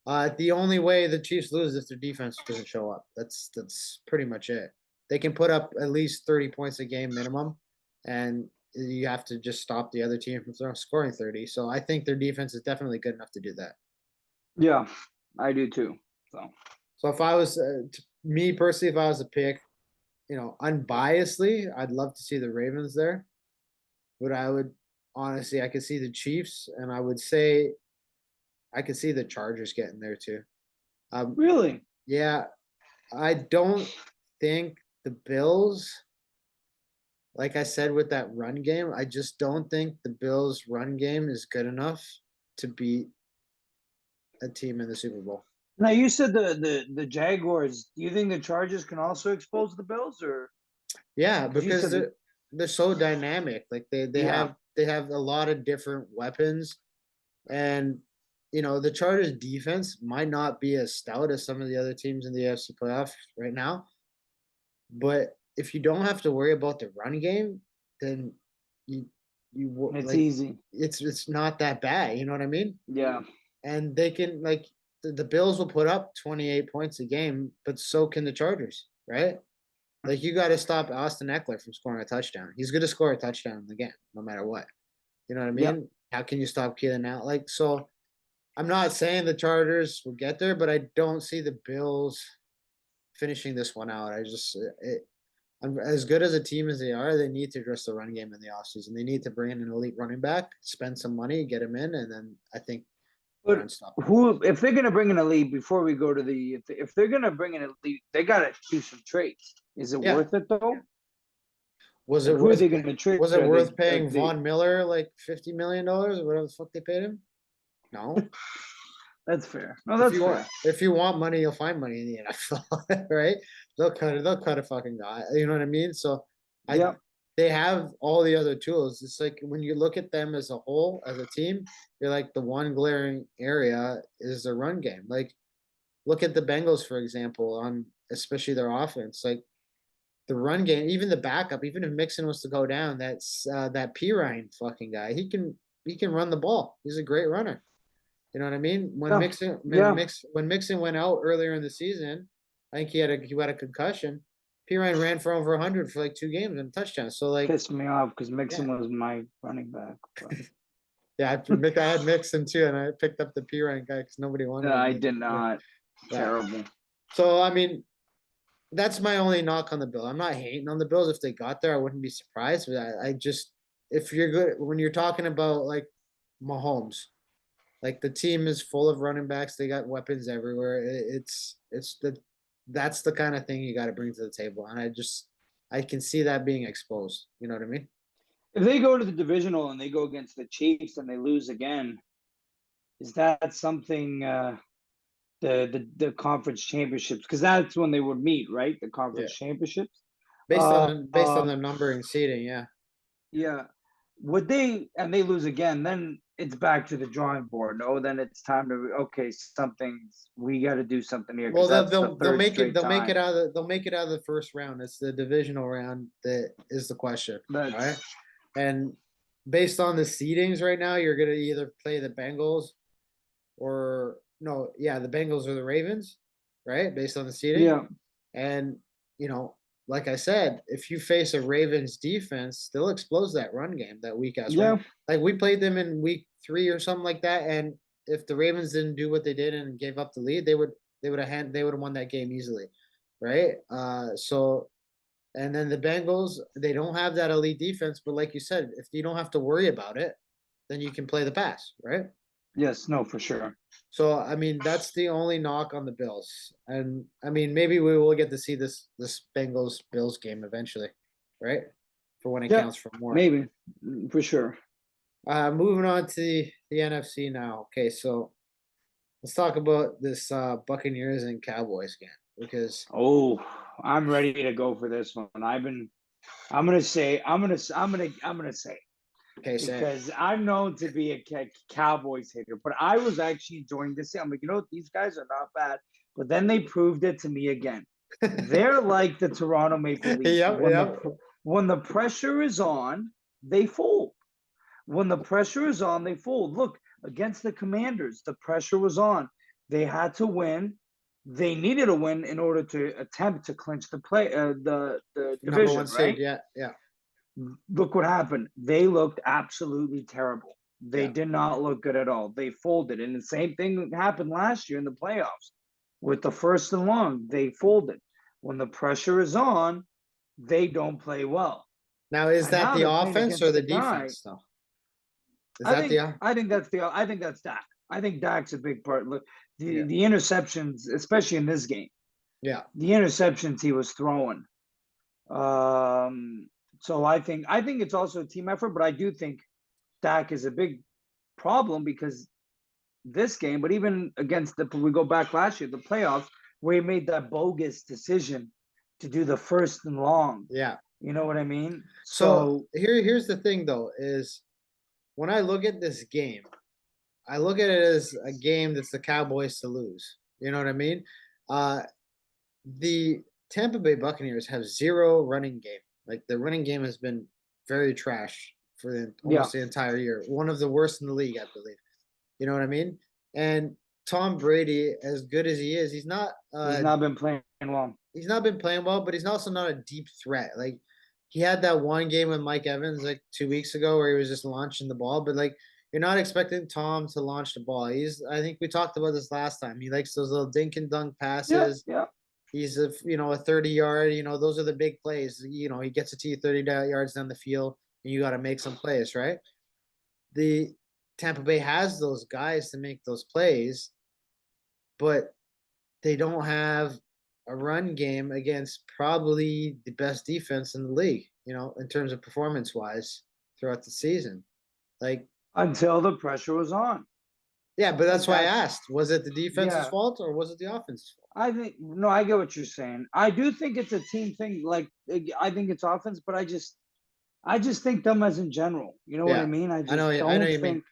So the only way the Chiefs lose is if their defense doesn't show up. That's pretty much it. They can put up at least 30 points a game minimum, and you have to just stop the other team from scoring 30. So I think their defense is definitely good enough to do that. Yeah. I do too. So if I was me personally, if I was a pick, unbiasedly, I'd love to see the Ravens there. But I would honestly, I could see the Chiefs, and I would say I could see the Chargers getting there too. Really? Yeah, I don't think the Bills, like I said with that run game, I just don't think the Bills' run game is good enough to beat a team in the Super Bowl. Now you said the Jaguars. Do you think the Chargers can also expose the Bills, or? Yeah, because that, they're so dynamic. Like they have a lot of different weapons, and the Chargers defense might not be as stout as some of the other teams in the AFC playoffs right now, but if you don't have to worry about the run game, then it's like easy. It's not that bad. You know what I mean? Yeah. And they can like the Bills will put up 28 points a game, but so can the Chargers, right? Like you got to stop Austin Eckler from scoring a touchdown. He's going to score a touchdown in the game, no matter what. You know what I mean? Yep. How can you stop Keelan out? Like so, I'm not saying the Chargers will get there, but I don't see the Bills finishing this one out. As good as a team as they are, they need to address the run game in the offseason. They need to bring in an elite running back, spend some money, get him in, and then I think But if they're gonna bring in a lead before we go to if they're gonna bring in a lead, they gotta do some trades. Is it worth it though? Was Like, it who are worth they going to trade? was it worth paying They, Von Miller like $50 million or whatever the fuck they paid him? No. that's fair. No, that's fair. If you want money, you'll find money in the NFL, right? They'll cut a fucking guy. You know what I mean? So I Yep. they have all the other tools. It's like when you look at them as a whole, as a team, you're like the one glaring area is the run game. Like look at the Bengals, for example, on especially their offense. Like the run game, even the backup, even if Mixon was to go down, that's that P Ryan fucking guy. He can run the ball. He's a great runner. You know what I mean? Yeah. Yeah. When Mixon went out earlier in the season, I think he had a concussion. P Ryan ran for over 100 for like 2 games and a touchdown. So like, Pissed me off because Mixon yeah, was my running back. yeah, I had Mixon too, and I picked up the P Ryan guy because nobody wanted him. I But, did not. yeah. Terrible. So I mean, that's my only knock on the Bill. I'm not hating on the Bills. If they got there, I wouldn't be surprised. But I just, if you're good, when you're talking about like Mahomes, like the team is full of running backs. They got weapons everywhere. That's the kind of thing you got to bring to the table. And I can see that being exposed. You know what I mean? If they go to the divisional and they go against the Chiefs and they lose again, is that something the conference championships? Because that's when they would meet, right? The conference championships. Based on Um, the numbering seating, yeah. yeah. Would they and they lose again, then it's back to the drawing board. No, then it's time to we got to do something here Well, because that's the they'll third make it straight time. they'll make it out of the first round. It's the divisional round that is the question. All right. That's And based on the seedings right now, you're gonna either play the Bengals or no, yeah, the Bengals or the Ravens, right? Based on the seeding. yeah, And you know, like I said, if you face a Ravens defense, they'll expose that run game, that weak ass run. yeah, Like we played them in week 3 or something like that, and if the Ravens didn't do what they did and gave up the lead, they would have won that game easily, right? So and then the Bengals, they don't have that elite defense, but like you said, if you don't have to worry about it, then you can play the pass, right? yes, no, for sure. So I mean, that's the only knock on the Bills, and I mean, maybe we will get to see this Bengals Bills game eventually, right? For when it Yeah, counts for more. maybe for sure. Moving on to the NFC now. Okay, so let's talk about this Buccaneers and Cowboys game because Oh, I'm ready to go for this one. I'm gonna say, I'm gonna say, okay, say because I'm known to be a Cowboys hater, but I was actually enjoying this. I'm like, you know what, these guys are not bad. But then they proved it to me again. They're like the Toronto Maple Leafs. yep. When the pressure is on, they fold. When the pressure is on, they fold. Look, against the Commanders, the pressure was on. They had to win. They needed a win in order to attempt to clinch the Number division, one seed, right? yeah. Look what happened. They looked absolutely terrible. They Yeah. did not look good at all. They folded. And the same thing happened last year in the playoffs with the first and long. They folded. When the pressure is on, they don't play well. Now, is And that now the they're playing offense or against the the guy. defense though? Is that the I think that's Dak. I think Dak's a big part. Look, yeah. the interceptions, especially in this game, Yeah. the interceptions he was throwing. So I think it's also a team effort, but I do think Dak is a big problem because this game, but even against we go back last year, the playoffs, where he made that bogus decision to do the first and long. Yeah. You know what I mean? So here's the thing though, is when I look at this game, I look at it as a game that's the Cowboys to lose. You know what I mean? The Tampa Bay Buccaneers have zero running game. Like the running game has been very trash for almost the entire year. One of the worst in the league, I believe. You know what I mean? And Tom Brady, as good as he is, he's not been playing well. He's not been playing well, but he's also not a deep threat. Like he had that one game with Mike Evans like 2 weeks ago where he was just launching the ball, but like you're not expecting Tom to launch the ball. I think we talked about this last time. He likes those little dink and dunk passes. Yeah. He's a 30-yard, those are the big plays. He gets it to you 30 yards down the field and you got to make some plays, right? The Tampa Bay has those guys to make those plays, but they don't have a run game against probably the best defense in the league. in terms of performance-wise throughout the season. Like, until the pressure was on. yeah, but that's why I That's- asked, was it the defense's Yeah. fault or was it the offense's fault? I think no, I get what you're saying. I do think it's a team thing. Like I think it's offense, but I just think them as in general. You know what I Yeah, mean? I just I know don't you mean. think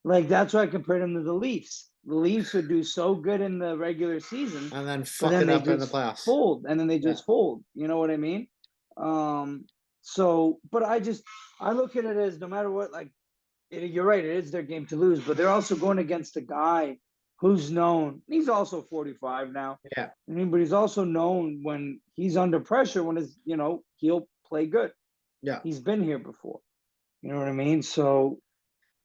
like that's why I compared them to the Leafs. The Leafs would do so good in the regular season, And then but fuck then it they up in the just playoffs. fold, and then they Yeah. just fold. You know what I mean? So, but I look at it as no matter what, like you're right, it is their game to lose, but they're also going against a guy who's known. He's also 45 now. Yeah. I mean, but he's also known when he's under pressure, when he'll play good. Yeah. He's been here before. You know what I mean? So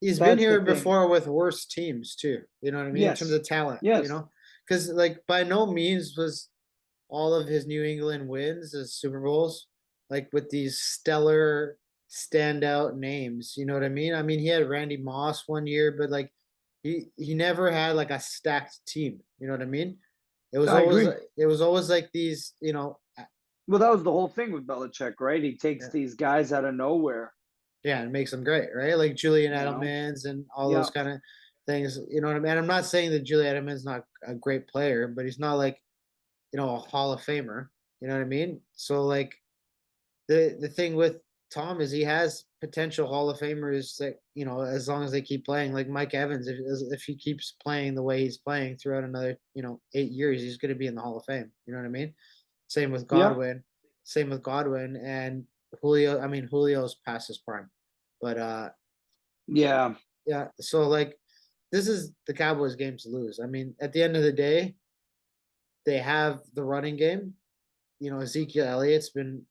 he's been that's the here thing. before with worse teams too. You know what I mean? In terms Yes. of talent, Yes. because like by no means was all of his New England wins as Super Bowls like with these stellar standout names. You know what I mean? I mean, he had Randy Moss one year, but like he never had like a stacked team. You know what I mean? I agree. It was always like these, Well, that was the whole thing with Belichick, right? He takes Yeah. these guys out of nowhere. Yeah, it makes them great, right? Like Julian You know? Edelman's and all Yeah. those kind of things. You know what I mean? I'm not saying that Julian Edelman's not a great player, but he's not like, a Hall of Famer. You know what I mean? So like the thing with Tom is he has potential Hall of Famers that, as long as they keep playing, like Mike Evans, if he keeps playing the way he's playing throughout another, 8 years, he's going to be in the Hall of Fame. You know what I mean? Same with Godwin. Yeah. Same with Godwin and Julio. I mean, Julio's past his prime, but Yeah. yeah. So like, this is the Cowboys' game to lose. I mean, at the end of the day, they have the running game. Ezekiel Elliott's been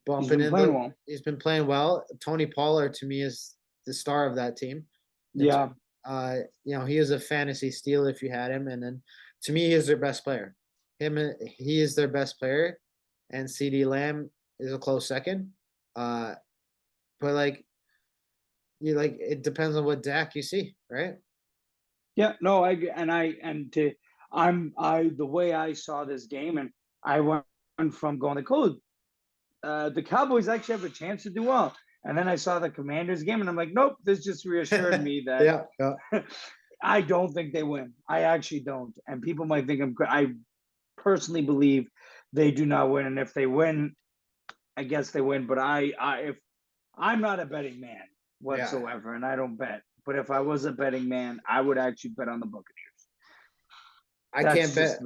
bumping He's been playing well. He's been playing well. Tony Pollard to me is the star of that team. Yeah. He is a fantasy steal if you had him, and then to me, he is their best player. He is their best player, and CD Lamb is a close second. But like, it depends on what Dak you see, right? Yeah, no, the way I saw this game, and I went from going the code. The Cowboys actually have a chance to do well, and then I saw the Commanders game, and I'm like, nope, this just reassured me that yeah. I don't think they win. I actually don't, and people might think I personally believe they do not win, and if they win, I guess they win. But if I'm not a betting man whatsoever, and I don't bet. But if I was a betting man, I would actually bet on the Buccaneers. I can't bet.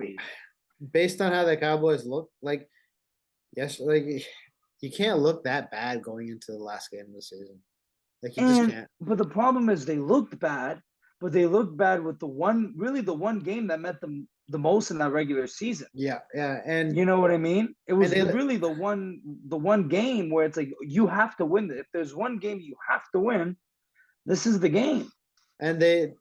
Based on how the Cowboys look, like, yes, like you can't look that bad going into the last game of the season. Like you just can't. But the problem is they looked bad, but they looked bad with the one game that meant them the most in that regular season. Yeah, and you know what I mean? It was really the one game where it's like you have to win. If there's one game you have to win, this is the game. And the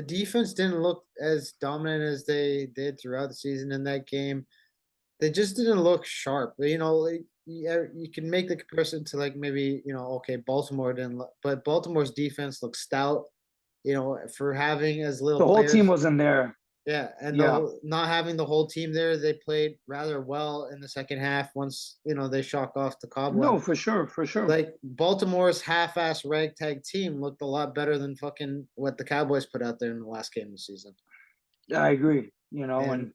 defense didn't look as dominant as they did throughout the season in that game. They just didn't look sharp. Like, you can make the comparison to like maybe, okay, Baltimore didn't look, but Baltimore's defense looked stout, for having as little. The whole players. team wasn't there. Yeah, and not having the whole team there, they played rather well in the second half once, they shock off the cobweb. No, for sure. Like Baltimore's half-ass ragtag team looked a lot better than fucking what the Cowboys put out there in the last game of the season. I agree, and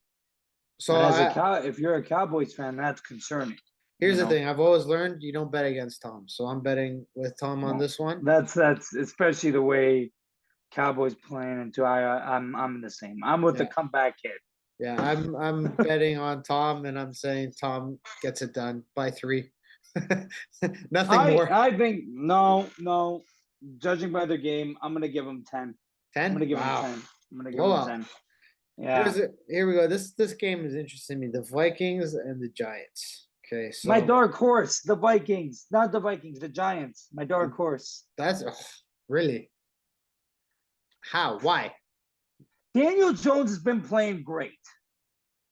so if you're a Cowboys fan, that's concerning. Here's the thing: I've always learned you don't bet against Tom, so I'm betting with Tom on this one. That's especially the way Cowboys playing into I'm the same. I'm with the comeback kid. Yeah, I'm betting on Tom, and I'm saying Tom gets it done by 3. Nothing more. I think no. Judging by their game, I'm gonna give them 10. 10. I'm gonna give them 10. I'm gonna give them 10. Yeah. Here we go. This game is interesting to me. The Vikings and the Giants. Okay, so my dark horse, the Vikings, not the Vikings, the Giants. My dark horse. That's really. How? Why? Daniel Jones has been playing great.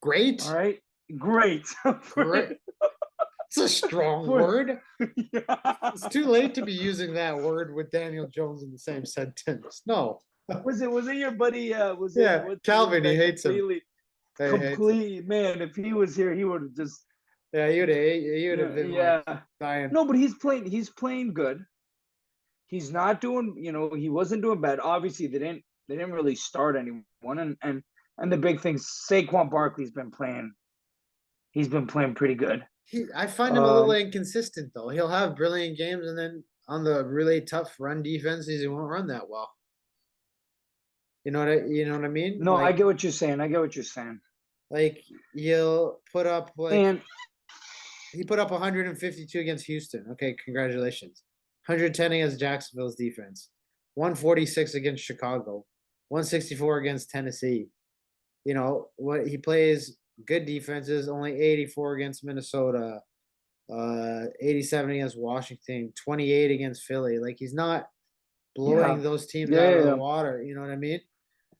Great? All right. Great. Great. It's a strong word. Yeah. It's too late to be using that word with Daniel Jones in the same sentence. No. Was it your buddy? Calvin, he hates him. Completely, man, if he was here, he would have just Yeah, you'd have been like Yeah. dying. No, but he's playing good. He's not doing, he wasn't doing bad. Obviously, they didn't really start anyone, and the big thing, Saquon Barkley's been playing. He's been playing pretty good. I find him a little Um, inconsistent though. He'll have brilliant games, and then on the really tough run defenses, he won't run that well. You know what I mean? no, I get what you're saying. I get what you're saying. Like he'll put up And he put up 152 against Houston. Okay, congratulations. 110 against Jacksonville's defense. 146 against Chicago. 164 against Tennessee. You know what he plays good defenses. Only 84 against Minnesota. 87 against Washington. 28 against Philly. Like he's not blowing yeah, those teams yeah, out of yeah, the yeah. water. You know what I mean?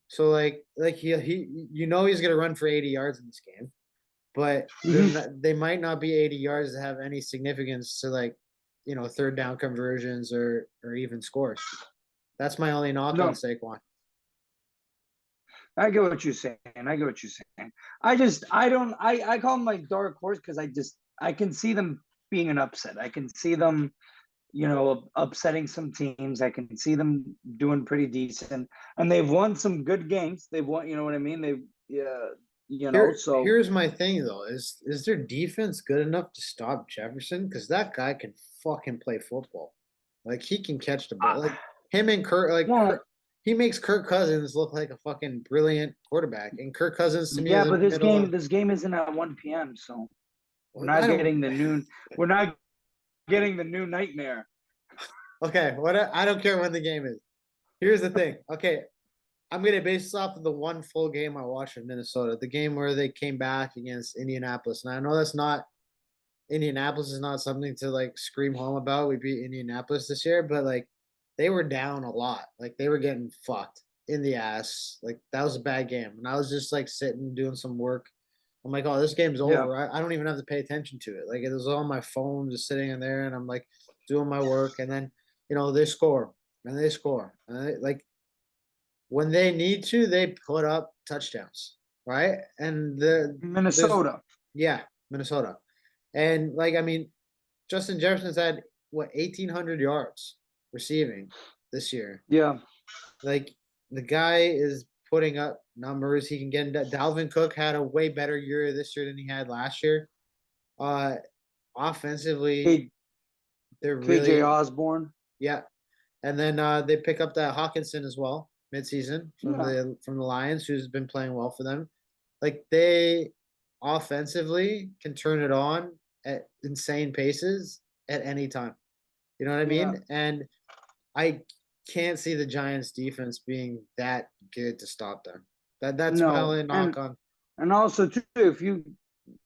So like he he's gonna run for 80 yards in this game, but they might not be 80 yards to have any significance to like third down conversions or even scores. That's my only knock on No, Saquon. I get what you're saying. I get what you're saying. I don't, I call them like dark horse because I can see them being an upset. I can see them, upsetting some teams. I can see them doing pretty decent, and they've won some good games. They've won, you know what I mean? They've, yeah, so Here's my thing though: is their defense good enough to stop Jefferson? Because that guy can fucking play football. Like he can catch the ball. Like him and Kirk. well, He makes Kirk Cousins look like a fucking brilliant quarterback, and Kirk Cousins to me yeah, is a but middle of. this game isn't at 1 p.m., so we're I not don't. getting the noon. We're not getting the new nightmare. Okay, I don't care when the game is. Here's the thing. Okay, I'm gonna base this off of the one full game I watched in Minnesota, the game where they came back against Indianapolis. And I know that's not Indianapolis is not something to like scream home about. We beat Indianapolis this year, but like they were down a lot. Like they were getting fucked in the ass. Like that was a bad game. And I was just like sitting doing some work. I'm like, oh, this game's Yeah, over. I don't even have to pay attention to it. Like it was on my phone, just sitting in there, and I'm like doing my work, and then they score and they score, and like when they need to, they put up touchdowns, right? And there's Minnesota. yeah, Minnesota, and like I mean, Justin Jefferson's had what 1,800 yards receiving this year. Yeah, Like the guy is putting up numbers. He can get. Dalvin Cook had a way better year this year than he had last year. Uh, offensively, K, they're KJ really Osborne. yeah. And then they pick up that Hawkinson as well midseason Yeah, from the Lions, who's been playing well for them. Like they offensively can turn it on at insane paces at any time. You know what I yeah. mean? And I can't see the Giants defense being that good to stop them. That's my No, only knock on. and also too, if you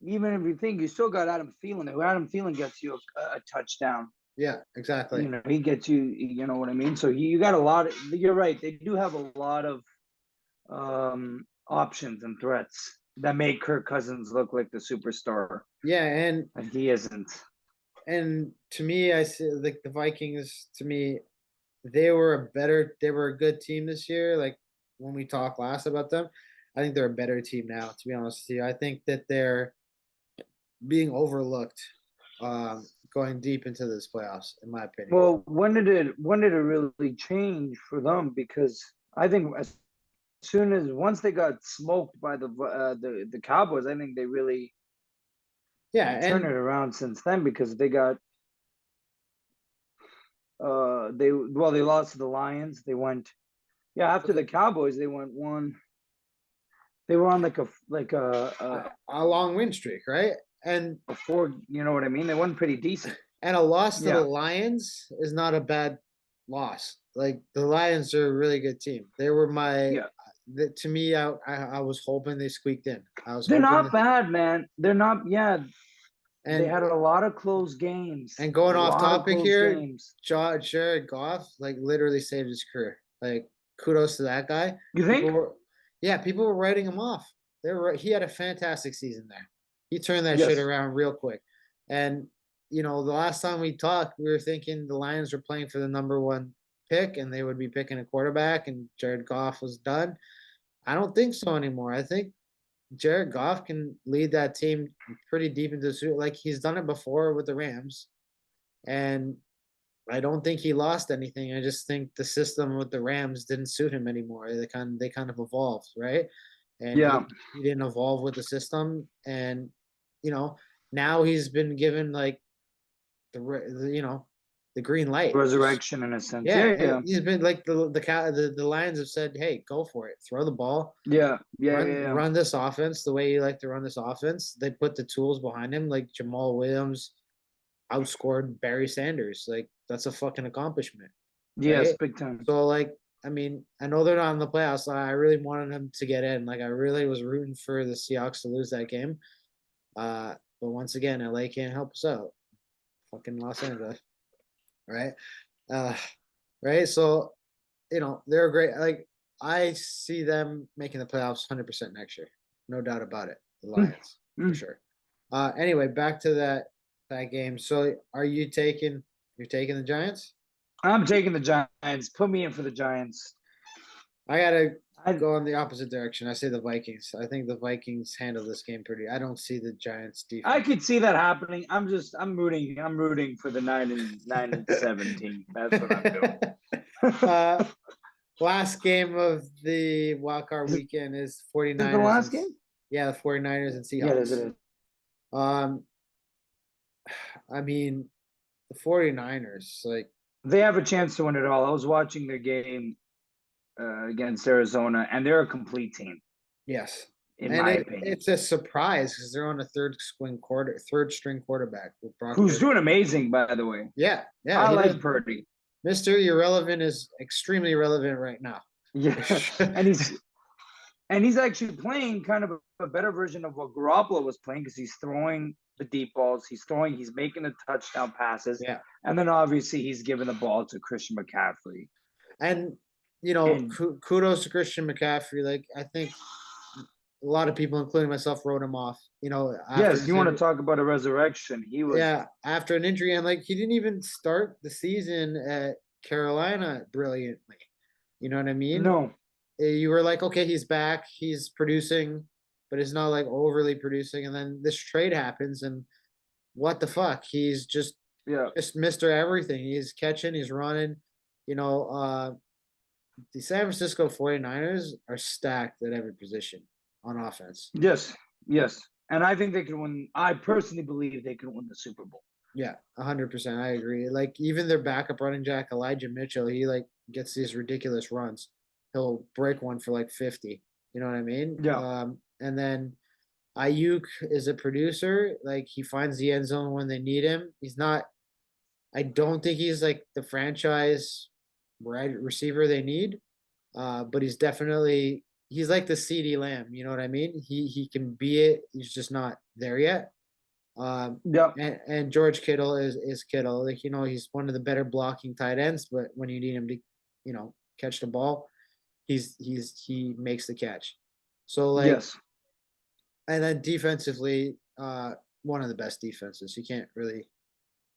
even if you think you still got Adam Thielen, if Adam Thielen gets you a touchdown, Yeah, exactly. he gets you. You know what I mean? So you got a lot. You're right. They do have a lot of options and threats that make Kirk Cousins look like the superstar, Yeah, and he isn't. and to me, I see like the Vikings. To me, they were a good team this year. Like when we talked last about them, I think they're a better team now. To be honest with you, I think that they're being overlooked, going deep into this playoffs, in my opinion. Well, when did it really change for them? Because I think as soon as once they got smoked by the Cowboys, I think they really Yeah, turned it and around since then because they got they lost to the Lions. They went after the Cowboys they went one. They were on a long win streak, right? And a four. You know what I mean? They won pretty decent. a loss to the Yeah, Lions is not a bad loss. Like the Lions are a really good team. They were yeah. to me. I was hoping they squeaked in. I was They're hoping not bad, man. They're not. Yeah, they and had a lot of close games. A going off lot of topic close here, games. Jared Goff like literally saved his career. Like kudos to that guy. You People think? were, yeah, people were writing him off. He had a fantastic season there. He turned that shit Yes. around real quick. And the last time we talked, we were thinking the Lions were playing for the number one pick and they would be picking a quarterback and Jared Goff was done. I don't think so anymore. I think Jared Goff can lead that team pretty deep into the suit. Like he's done it before with the Rams, and I don't think he lost anything. I just think the system with the Rams didn't suit him anymore. They kind of evolved, right? And Yeah, he didn't evolve with the system, and you know now he's been given like the green light. resurrection in a sense. Yeah, Yeah, yeah, he's been like the Lions have said, hey, go for it, throw the ball, yeah, yeah, yeah, yeah. run this offense the way you like to run this offense. They put the tools behind him, like Jamal Williams outscored Barry Sanders. Like that's a fucking accomplishment, Yes, right? big time. So like, I mean, I know they're not in the playoffs. So I really wanted them to get in. Like I really was rooting for the Seahawks to lose that game. But once again, LA can't help us out. Fucking Los Angeles, right? Uh, right. So they're great. Like I see them making the playoffs 100% next year, no doubt about it. The Lions for sure. Anyway, back to that game. So you're taking the Giants? I'm taking the Giants. Put me in for the Giants. I gotta go in the opposite direction. I say the Vikings. I think the Vikings handle this game pretty. I don't see the Giants defense. I could see that happening. I'm rooting for the 9-17. That's what I'm doing. Last game of the wildcard weekend is 49ers. The last game? Yeah, the 49ers and Seahawks. Yeah, it is. I mean, the 49ers, like they have a chance to win it all. I was watching their game against Arizona, and they're a complete team. Yes, in my opinion, it's a surprise because they're on a third string quarterback with Brock who's Purdy. Doing amazing, by the way. Yeah, I like Purdy. Mr. Irrelevant is extremely relevant right now. Yeah, and he's actually playing kind of a better version of what Garoppolo was playing because he's throwing the deep balls, he's making the touchdown passes, yeah, and then obviously he's giving the ball to Christian McCaffrey. And kudos to Christian McCaffrey. Like I think a lot of people, including myself, wrote him off. Yes, you want to talk about a resurrection? He was after an injury, and like he didn't even start the season at Carolina brilliantly. You know what I mean? No. You were like, okay, he's back, he's producing, but it's not like overly producing. And then this trade happens, and what the fuck? He's just Mr. Everything. He's catching, he's running. The San Francisco 49ers are stacked at every position on offense. Yes. And I think they can win. I personally believe they can win the Super Bowl. Yeah, 100%. I agree. Like even their backup running jack, Elijah Mitchell, he like gets these ridiculous runs. He'll break one for like 50. You know what I mean? Yeah. And then Ayuk is a producer. Like he finds the end zone when they need him. He's not. I don't think he's like the franchise wide receiver they need. But he's like the CeeDee Lamb. You know what I mean? He can be it. He's just not there yet. And George Kittle is Kittle. Like he's one of the better blocking tight ends. But when you need him to catch the ball, he makes the catch. So like and then defensively, one of the best defenses. You can't really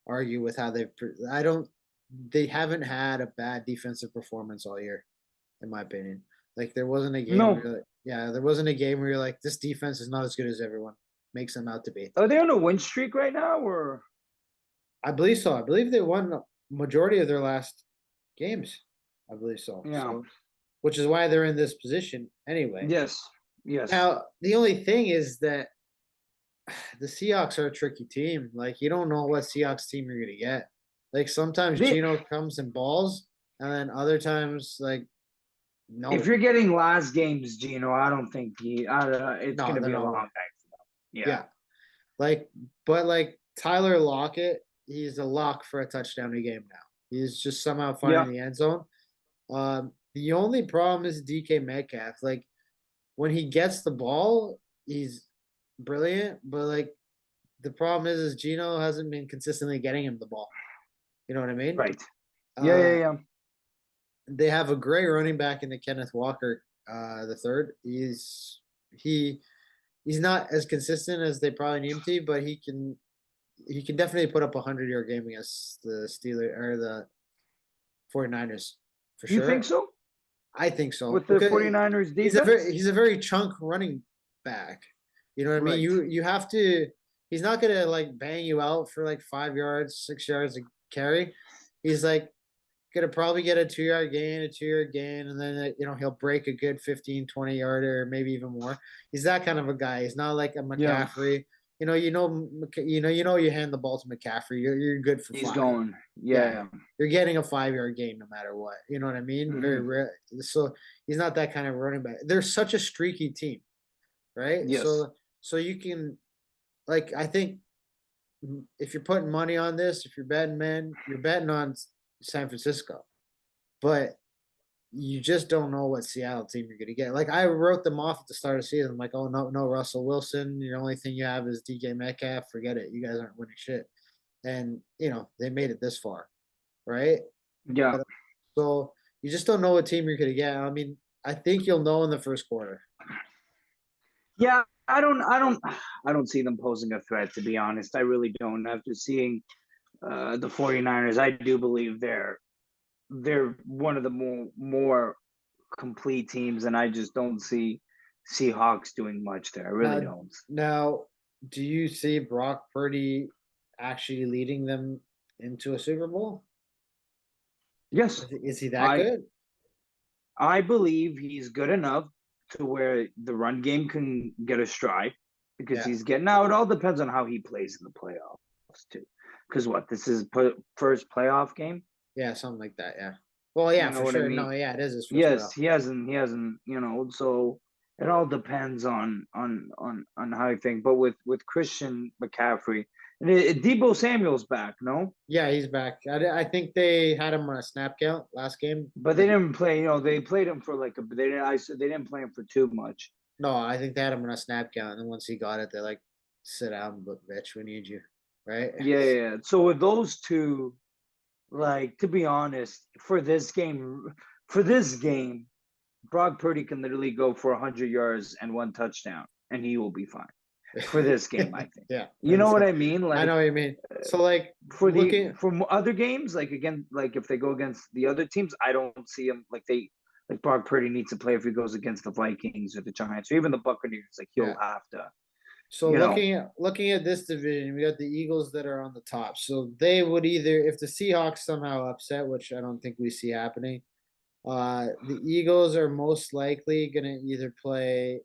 argue with how they haven't had a bad defensive performance all year, in my opinion. Like there wasn't a game there wasn't a game where you're like, this defense is not as good as everyone makes them out to be. Are they on a win streak right now, or? I believe so. I believe they won the majority of their last games. I believe so. Yeah. So, which is why they're in this position anyway. Yes. Now, the only thing is that the Seahawks are a tricky team. Like, you don't know what Seahawks team you're going to get. Like, sometimes Geno comes and balls, and then other times, like, no. If you're getting last game's Geno, I don't think it's going to be a long night for them. Yeah. But Tyler Lockett, he's a lock for a touchdown a game now. He's just somehow finding the end zone. The only problem is DK Metcalf. Like, when he gets the ball, he's brilliant. But, like, the problem is Geno hasn't been consistently getting him the ball. You know what I mean? Right. Yeah. They have a great running back in the Kenneth Walker, the third. He's not as consistent as they probably need him to, but he can definitely put up a 100-yard game against the Steelers or the 49ers for sure. You think so? I think so. With the 49ers defense? He's a very chunk running back. You know what I mean? Right. You have to. He's not gonna like bang you out for like 5 yards, 6 yards a carry. He's like gonna probably get a 2 yard gain, a 2 yard gain, and then he'll break a good 15, 20 yarder, maybe even more. He's that kind of a guy. He's not like a Yeah. McCaffrey. You hand the ball to McCaffrey, you're good for He's 5. going. Yeah, Yeah. you're getting a 5 yard gain no matter what. You know what I mean? Very Hmm. rare. So he's not that kind of running back. They're such a streaky team, right? Yes. So you can like I think if you're putting money on this, if you're betting, man, you're betting on San Francisco, but you just don't know what Seattle team you're going to get. Like I wrote them off at the start of the season. I'm like, oh no, no Russell Wilson. Your only thing you have is DK Metcalf. Forget it. You guys aren't winning shit. And they made it this far, right? Yeah. But so you just don't know what team you're going to get. I mean, I think you'll know in the first quarter. Yeah. I don't see them posing a threat, to be honest. I really don't. After seeing the 49ers, I do believe they're one of the more complete teams, and I just don't see Seahawks doing much there. I really Now, don't. now, do you see Brock Purdy actually leading them into a Super Bowl? Yes, Is he that I good? I believe he's good enough to where the run game can get a stride because Yeah, he's getting now. It all depends on how he plays in the playoffs too. Because what this is first playoff game. yeah, something like that. Yeah. Well, yeah, You know for what I sure. mean? No, yeah, it is his first Yes, playoff. he hasn't. So it all depends on how you think. But with Christian McCaffrey and Debo Samuel's back, no, Yeah, he's back. I think they had him on a snap count last game. but they didn't play. They played him for like a. They didn't. I said they didn't play him for too much. No, I think they had him on a snap count, and then once he got it, they're like, "Sit down, but bitch, we need you." Right? Yeah. So with those two, like to be honest, for this game, Brock Purdy can literally go for 100 yards and 1 touchdown, and he will be fine for this game. I think. Yeah, You know what I mean? I know Like what you mean. So, like, for looking, other games, like again, like if they go against the other teams, I don't see him like Brock Purdy needs to play if he goes against the Vikings or the Giants or even the Buccaneers. Like yeah. he'll have to, So you know. looking at this division, we got the Eagles that are on the top. So they would either, if the Seahawks somehow upset, which I don't think we see happening, the Eagles are most likely going to either play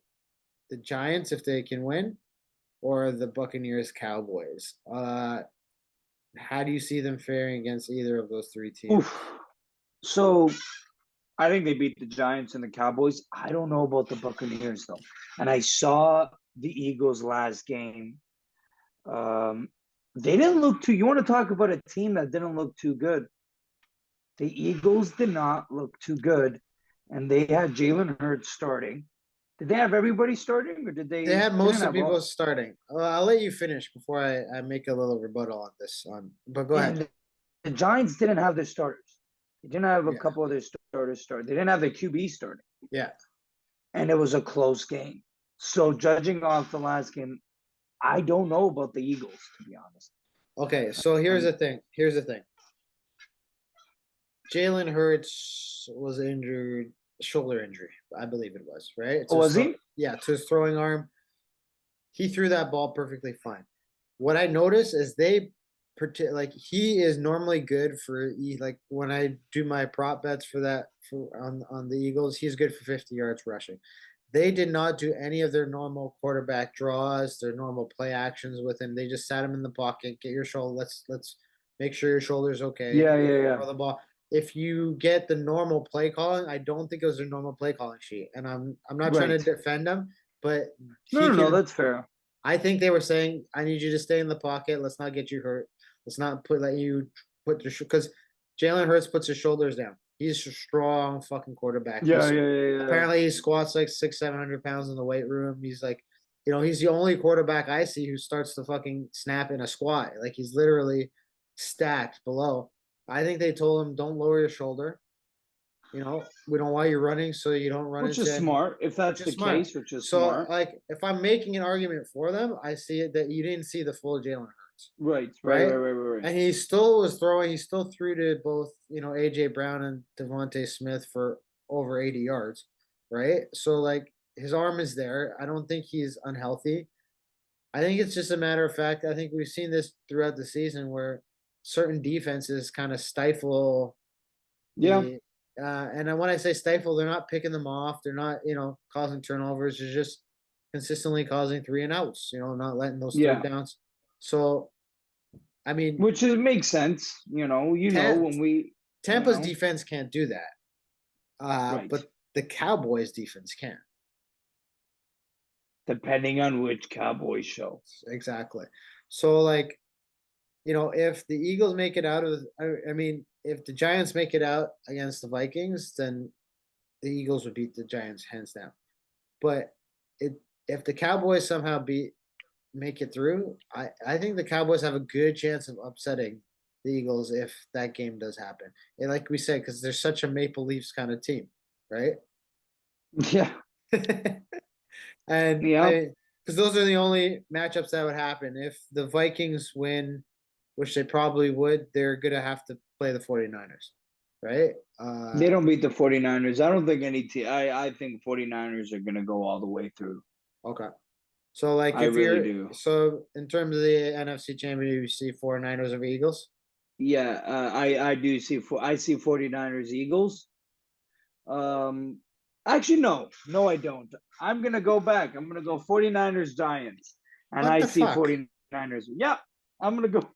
the Giants if they can win, or the Buccaneers Cowboys. How do you see them faring against either of those three teams? Oof. So I think they beat the Giants and the Cowboys. I don't know about the Buccaneers though. And I saw the Eagles last game. They didn't look too. You want to talk about a team that didn't look too good? The Eagles did not look too good, and they had Jalen Hurts starting. Did they have everybody starting, or did they? They had They didn't most of the have people all. starting. I'll let you finish before I make a little rebuttal on this. But go ahead. And the Giants didn't have their starters. They didn't have a Yeah, couple of their starters start. They didn't have their QB starting, yeah. and it was a close game. So judging off the last game, I don't know about the Eagles to be honest. Okay, so here's And the thing. Here's the thing. Jalen Hurts was injured, shoulder injury, I believe it was, right? oh, was he? Yeah, to his throwing arm. He threw that ball perfectly fine. What I noticed is like he is normally good for like when I do my prop bets for that for on the Eagles, he's good for 50 yards rushing. They did not do any of their normal quarterback draws, their normal play actions with him. They just sat him in the pocket, get your shoulder. Let's make sure your shoulder's okay. Yeah. Throw the ball. If you get the normal play calling, I don't think it was a normal play calling sheet. And I'm not trying to Right. defend him, but No, he no, no. can. That's fair. I think they were saying, I need you to stay in the pocket. Let's not get you hurt. Let's not let you put your because Jalen Hurts puts his shoulders down. He's a strong fucking quarterback. Yeah. Apparently he squats like 600-700 pounds in the weight room. He's like, he's the only quarterback I see who starts to fucking snap in a squat. Like he's literally stacked below. I think they told him, don't lower your shoulder. We don't want you running so you don't run Which is into, smart. If which that's is the smart. case, which is So, smart. like, if I'm making an argument for them, I see it that you didn't see the full Jalen Hurts, right? Right. And he still was throwing. He still threw to both, AJ Brown and Devontae Smith for over 80 yards, right? So, like, his arm is there. I don't think he's unhealthy. I think it's just a matter of fact. I think we've seen this throughout the season where certain defenses kind of stifle Yeah, the and when I say stifle, they're not picking them off. They're not, causing turnovers. They're just consistently causing 3-and-outs, not letting those third yeah. downs. So, I mean, Which is makes sense. Tam- When we, Tampa's defense can't do that. right. But the Cowboys defense can. Depending on which Cowboys show. Exactly. So, like, if the Eagles make it out of, I mean, if the Giants make it out against the Vikings, then the Eagles would beat the Giants hands down. But if the Cowboys somehow make it through, I think the Cowboys have a good chance of upsetting the Eagles if that game does happen. And like we said, because they're such a Maple Leafs kind of team, right? Yeah. And Yeah. because those are the only matchups that would happen. If the Vikings win, which they probably would, they're going to have to play the 49ers, right? They don't beat the 49ers. I don't think any team. I think 49ers are going to go all the way through. Okay. So, like, I if really you're do. so in terms of the NFC Championship, you see 49ers over Eagles. Yeah, I do see. I see 49ers Eagles. Actually, no, I don't. I'm gonna go back. I'm gonna go 49ers Giants, and What I the see fuck? 49ers. Yeah, I'm gonna go.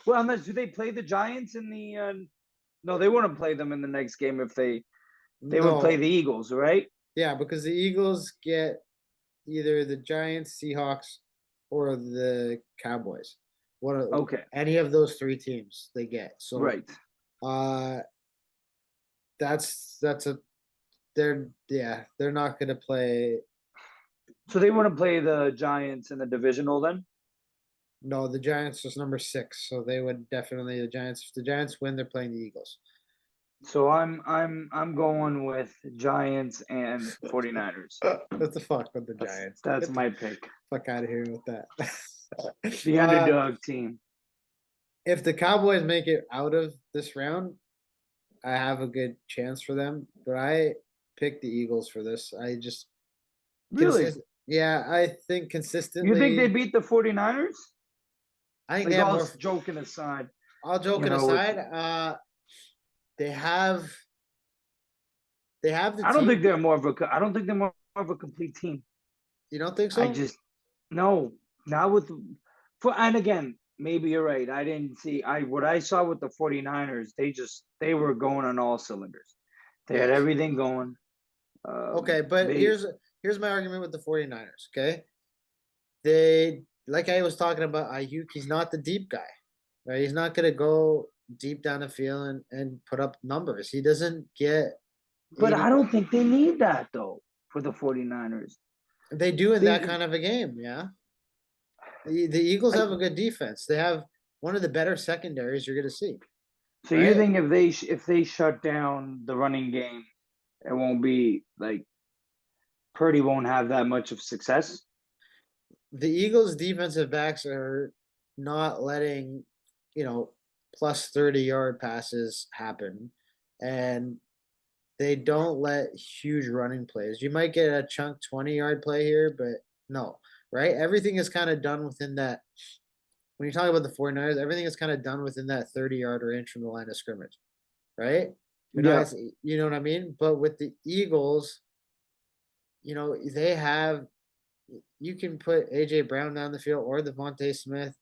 Well, unless do they play the Giants in the? No, they wouldn't play them in the next game if they would play No, the Eagles, right? yeah, because the Eagles get either the Giants, Seahawks, or the Cowboys. Okay, Any of those three teams they get. So, right. uh, that's a they're not gonna play. So they wouldn't play the Giants in the divisional then? No, the Giants was number 6, so they would definitely the Giants. If the Giants win, they're playing the Eagles. So I'm going with Giants and 49ers. What the fuck with the That's Giants? that's Get the my pick. fuck out of here with that. The underdog team. If the Cowboys make it out of this round, I have a good chance for them. But I picked the Eagles for this. I just Really? Yeah, I think You think they consistently. beat the 49ers? I think they Like have all more. joking aside, All joking with aside, they have the I don't think team. they're more of a I don't think they're more of a complete team. You don't think I so? just no, not with and again, maybe you're right. I didn't see what I saw with the 49ers, they were going on all cylinders. They had Yes. everything going. Okay, but They here's my argument with the 49ers, okay? They, like I was talking about Ayuk, he's not the deep guy, right? He's not gonna go deep down the field and put up numbers. He doesn't get but 80. I don't think they need that though for the 49ers. They do in that They kind of a game, yeah. The Eagles I, have a good defense. They have one of the better secondaries you're gonna see, so you right? think if they shut down the running game, it won't be like Purdy won't have that much of success? The Eagles' defensive backs are not letting, plus 30-yard passes happen. And they don't let huge running plays. You might get a chunk 20-yard play here, but no, right? Everything is kind of done within that. When you talk about the 49ers, everything is kind of done within that 30-yard range from the line of scrimmage, right? You're Yeah. not, you know what I mean? But with the Eagles, they have, you can put AJ Brown down the field or Devontae Smith.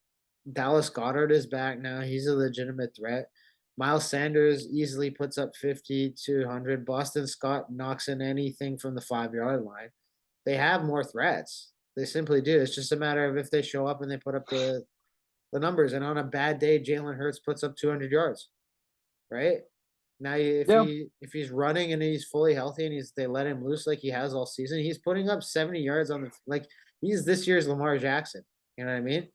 Dallas Goddard is back now. He's a legitimate threat. Miles Sanders easily puts up 50 to 100. Boston Scott knocks in anything from the 5-yard line. They have more threats. They simply do. It's just a matter of if they show up and they put up the numbers. And on a bad day, Jalen Hurts puts up 200 yards, right? Now, Yeah. if he's running and he's fully healthy and they let him loose like he has all season, he's putting up 70 yards on he's this year's Lamar Jackson. You know what I mean?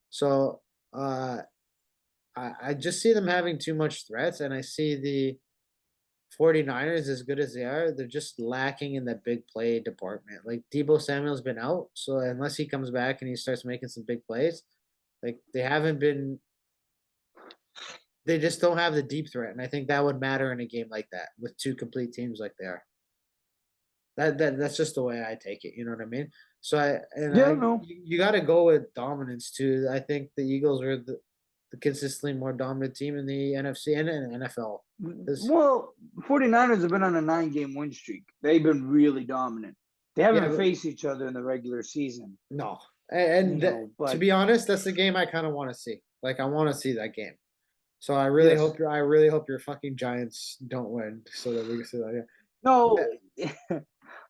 So I just see them having too much threats, and I see the 49ers, as good as they are, they're just lacking in that big play department. Like Debo Samuel's been out, so unless he comes back and he starts making some big plays, like they just don't have the deep threat, and I think that would matter in a game like that with two complete teams like they are. That's just the way I take it. You know what I mean? So Yeah, no. you got to go with dominance too. I think the Eagles are the consistently more dominant team in the NFC and in the NFL. Well, 49ers have been on a 9-game win streak. They've been really dominant. They Yeah, haven't but faced each other in the regular season, no, you know, to but be honest, that's the game I kind of want to see. Like I want to see that game. So yes. I really hope your fucking Giants don't win so that we can see that. No, Yeah.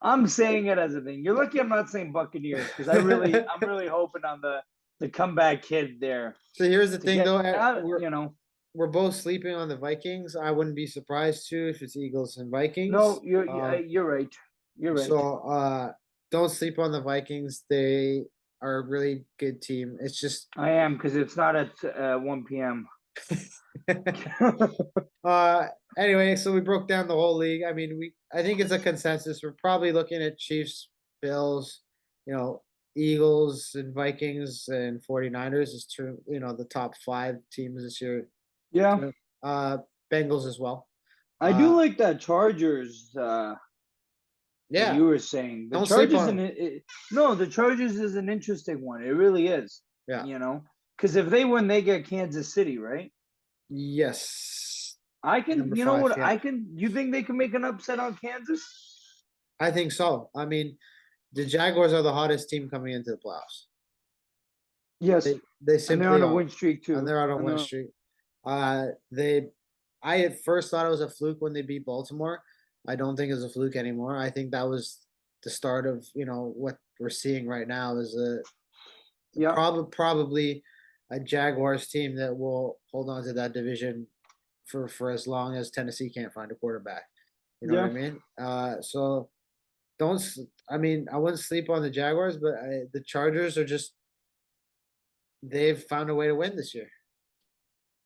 I'm saying it as a thing. You're lucky I'm not saying Buccaneers because I'm really hoping on the comeback kid there So here's the to thing, get though. out, you know. We're both sleeping on the Vikings. I wouldn't be surprised too if it's Eagles and No, Vikings. you're right. You're right. So don't sleep on the Vikings. They are a really good team. It's just I am because it's not at 1 p.m. uh anyway, so we broke down the whole league. I mean, I think it's a consensus. We're probably looking at Chiefs, Bills, you know, Eagles and Vikings and 49ers is true, the top 5 teams this year. Yeah, Uh Bengals as well. I do like that Chargers. That Yeah, you were saying the don't sleep Chargers on and them. no, the Chargers is an interesting one. It really is. Yeah. You know, because if they win, they get Kansas City, right? Yes. I can, Number you know 5, what? yeah. You think they can make an upset on Kansas? I think so. I mean, the Jaguars are the hottest team coming into the playoffs. Yes, They and they're simply on a are, win streak and too. they're on a And win they're streak. I at first thought it was a fluke when they beat Baltimore. I don't think it's a fluke anymore. I think that was the start of what we're seeing right now is yeah, probably a Jaguars team that will hold on to that division for as long as Tennessee can't find a quarterback. You know what I yeah, mean? So don't. I mean, I wouldn't sleep on the Jaguars, but the Chargers are just they've found a way to win this year.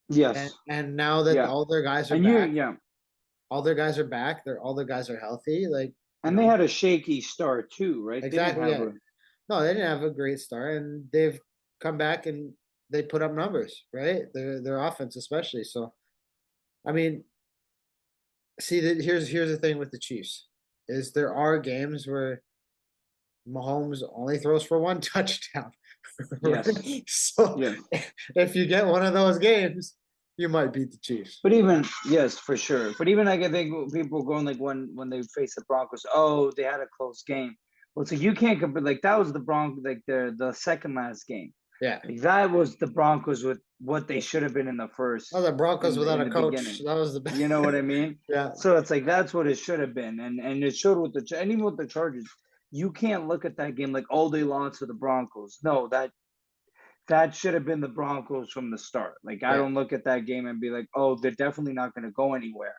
And yes, now that yeah, all their guys are and you, back, yeah, all their guys are back. All their guys are healthy. Like and they had a shaky start too, right? They didn't exactly. have Yeah. a No, they didn't have a great start, and they've come back and they put up numbers, right? Their offense, especially. So, I mean, see that here's the thing with the Chiefs is there are games where Mahomes only throws for 1 touchdown. yes, Right? So yes. if you get one of those games, you might beat the Chiefs. But even yes, for sure. But even I can think people going like when they face the Broncos, oh, they had a close game. Well, so you can't compare like that was the Broncos like the second last game. Yeah. Like that was the Broncos with what they should have been in the first Oh, the Broncos without in a the coach. beginning. That was the best. You know what I mean? Yeah. So it's like that's what it should have been, and it showed with and even with the Chargers, you can't look at that game like oh they lost to the Broncos. No, that should have been the Broncos from the start. Like I Yeah. don't look at that game and be like, oh, they're definitely not going to go anywhere,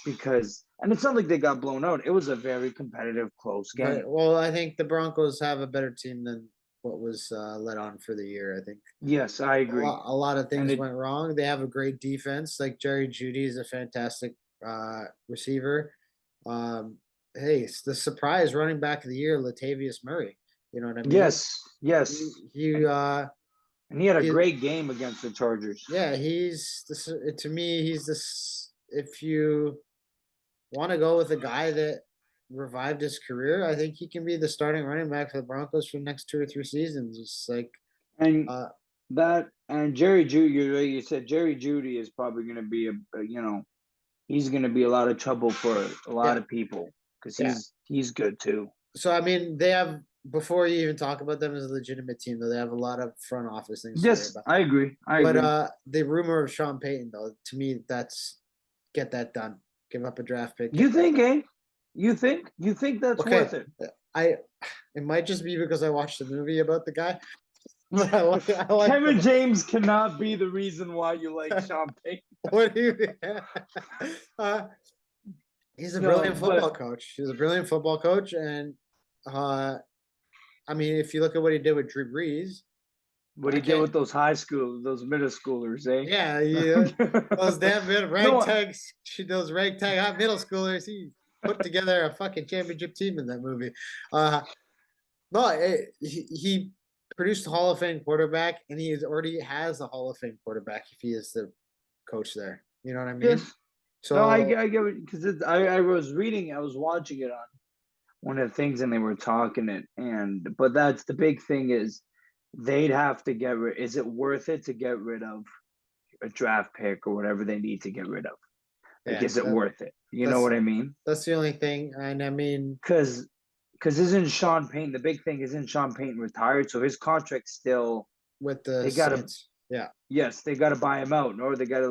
because and it's not like they got blown out. It was a very competitive, close game. Well, I think the Broncos have a better team than what was let on for the year. I think Yes, I agree. a lot of And things went wrong. They have a great defense. Like Jerry Jeudy is a fantastic receiver. Hey, it's the surprise running back of the year, Latavius Murray. You know what I mean? yes, and he had a he great game against the Chargers. yeah, he's this to me. He's this. If you want to go with a guy that revived his career, I think he can be the starting running back for the Broncos for the next 2 or 3 seasons. It's like, And that and Jerry Jeudy, you said Jerry Jeudy is probably going to be he's going to be a lot of trouble for a lot yeah, of people because yeah. he's good too. So I mean, they have before you even talk about them as a legitimate team, though, they have a lot of front office things to worry Yes, about. I agree. But the rumor of Sean Payton, though, to me, that's get that done. Give up a draft pick. You think, eh? You think that's worth it? It might just be because I watched the movie about the guy. Kevin James cannot be the reason why you like Sean Payton. What do you? He's a brilliant football coach. He's a brilliant football coach, and I mean, if you look at what he did with Drew Brees, what he did with those those middle schoolers, eh? Yeah, those damn ragtag, those ragtag middle schoolers. He put together a fucking championship team in that movie. He produced a Hall of Fame quarterback, and he already has a Hall of Fame quarterback if he is the coach there. You know what I mean? Yes. So no, I get it because I was watching it one of the things, and they were talking it, but that's the big thing is they'd have to get rid. Is it worth it to get rid of a draft pick or whatever they need to get rid of? Like, Yeah, is it worth it? You know that's what I mean? that's the only thing. And I mean, Because isn't Sean Payton, the big thing isn't Sean Payton retired, so his contract still, with the they gotta, Saints, yeah, yes, they gotta buy him out, or they gotta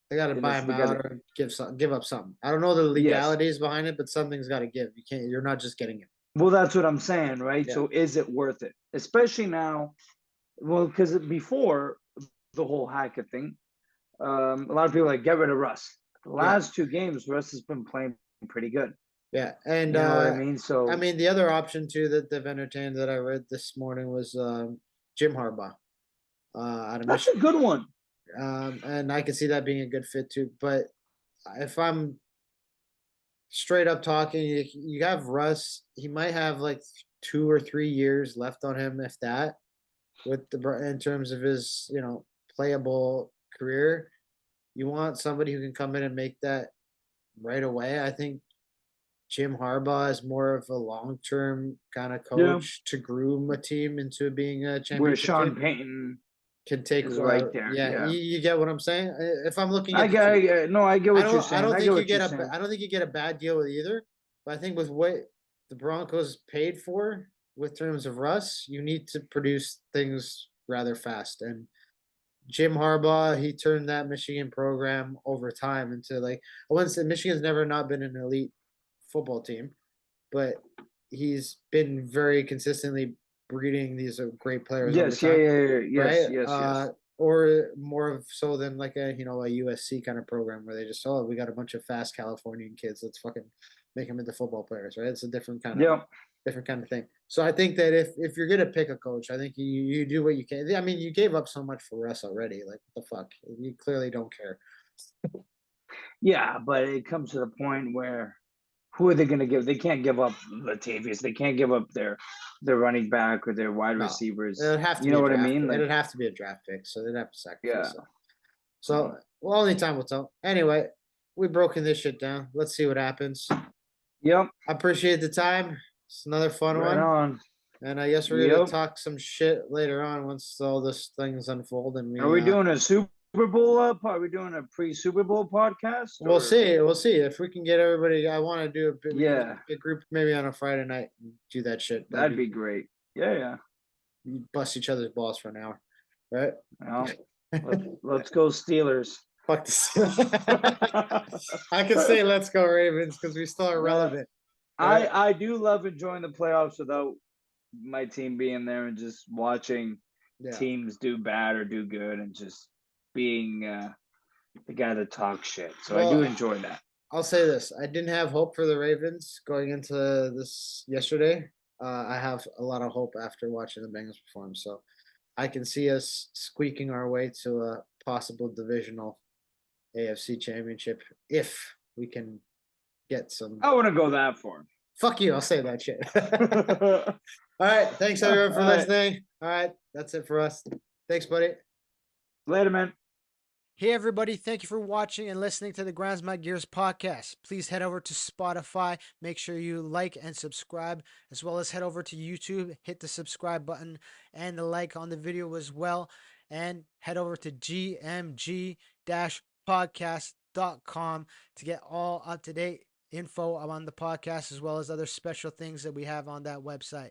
they got to you know, buy so him they out gotta, or give up something. I don't know the yes. legalities behind it, but something's got to give. You can't. You're not just getting him. Well, that's what I'm saying, right? Yeah, So is it worth it? Especially now, well, because before the whole Hackett thing, a lot of people are like, get rid of Russ. The yeah, last 2 games, Russ has been playing pretty good. yeah. And You know what I mean? I So mean, the other option too that they've entertained that I read this morning was Jim Harbaugh out of that's a Michigan. good one. And I can see that being a good fit too. But if I'm straight up talking, you have Russ. He might have like 2 or 3 years left on him, if that, with the in terms of his playable career. You want somebody who can come in and make that right away. I think Jim Harbaugh is more of a long term kind of Yeah. coach to groom a team into being a Where championship Sean team. Payton Can take is right there. yeah, Yeah. you get what I'm saying. If I'm looking I at the get, two, no, I get what you're I saying. don't I think get you what you're get saying. I don't think you get a bad deal with either. But I think with what the Broncos paid for with terms of Russ, you need to produce things rather fast. And Jim Harbaugh, he turned that Michigan program over time into like I wouldn't say Michigan's never not been an elite football team, but he's been very consistently breeding these great players over Yes, yeah, time, yeah, yeah, yes, right? yes, yes. Or more of so than like a USC kind of program where they just we got a bunch of fast Californian kids, let's fucking make them into football players, right? It's a Yeah. different kind of thing. So I think that if you're gonna pick a coach, I think you do what you can. I mean, you gave up so much for Russ already. Like what the fuck? You clearly don't care. Yeah, but it comes to the point where who are they going to give? They can't give up Latavius. They can't give up their running back or their wide No, receivers. it'd have to You be know a what I draft. mean? Like, It'd have to be a draft pick, so they'd have to yeah. sacrifice it. So, well, only time will tell. Anyway, we've broken this shit down. Let's see what happens. Yep. I appreciate the time. It's another fun Right one. on. And I guess we're gonna Yep. talk some shit later on once all this things unfold and Are we doing a Super Bowl up? Are we doing a pre-Super Bowl podcast? we'll Or see. We'll see if we can get everybody. I want to do a bit. We can yeah, get a group maybe on a Friday night and do that shit. that'd be great. Yeah, yeah. Bust each other's balls for an hour, right? Well, let's go Steelers. Fuck the I can say let's go Ravens because we still are relevant. Right? I do love enjoying the playoffs without my team being there and just watching teams do bad or do good and just being the guy that talks shit. So I do enjoy that. I'll say this: I didn't have hope for the Ravens going into this yesterday. I have a lot of hope after watching the Bengals perform. So I can see us squeaking our way to a possible divisional AFC championship if we can get some. I wouldn't go that far. Fuck you! I'll say that shit. All right, thanks everyone for listening. All right, that's it for us. Thanks, buddy. Later, man. Hey everybody, thank you for watching and listening to the Grinds My Gears podcast. Please head over to Spotify, make sure you like and subscribe, as well as head over to YouTube, hit the subscribe button and the like on the video as well, and head over to gmg-podcast.com to get all up-to-date info on the podcast as well as other special things that we have on that website.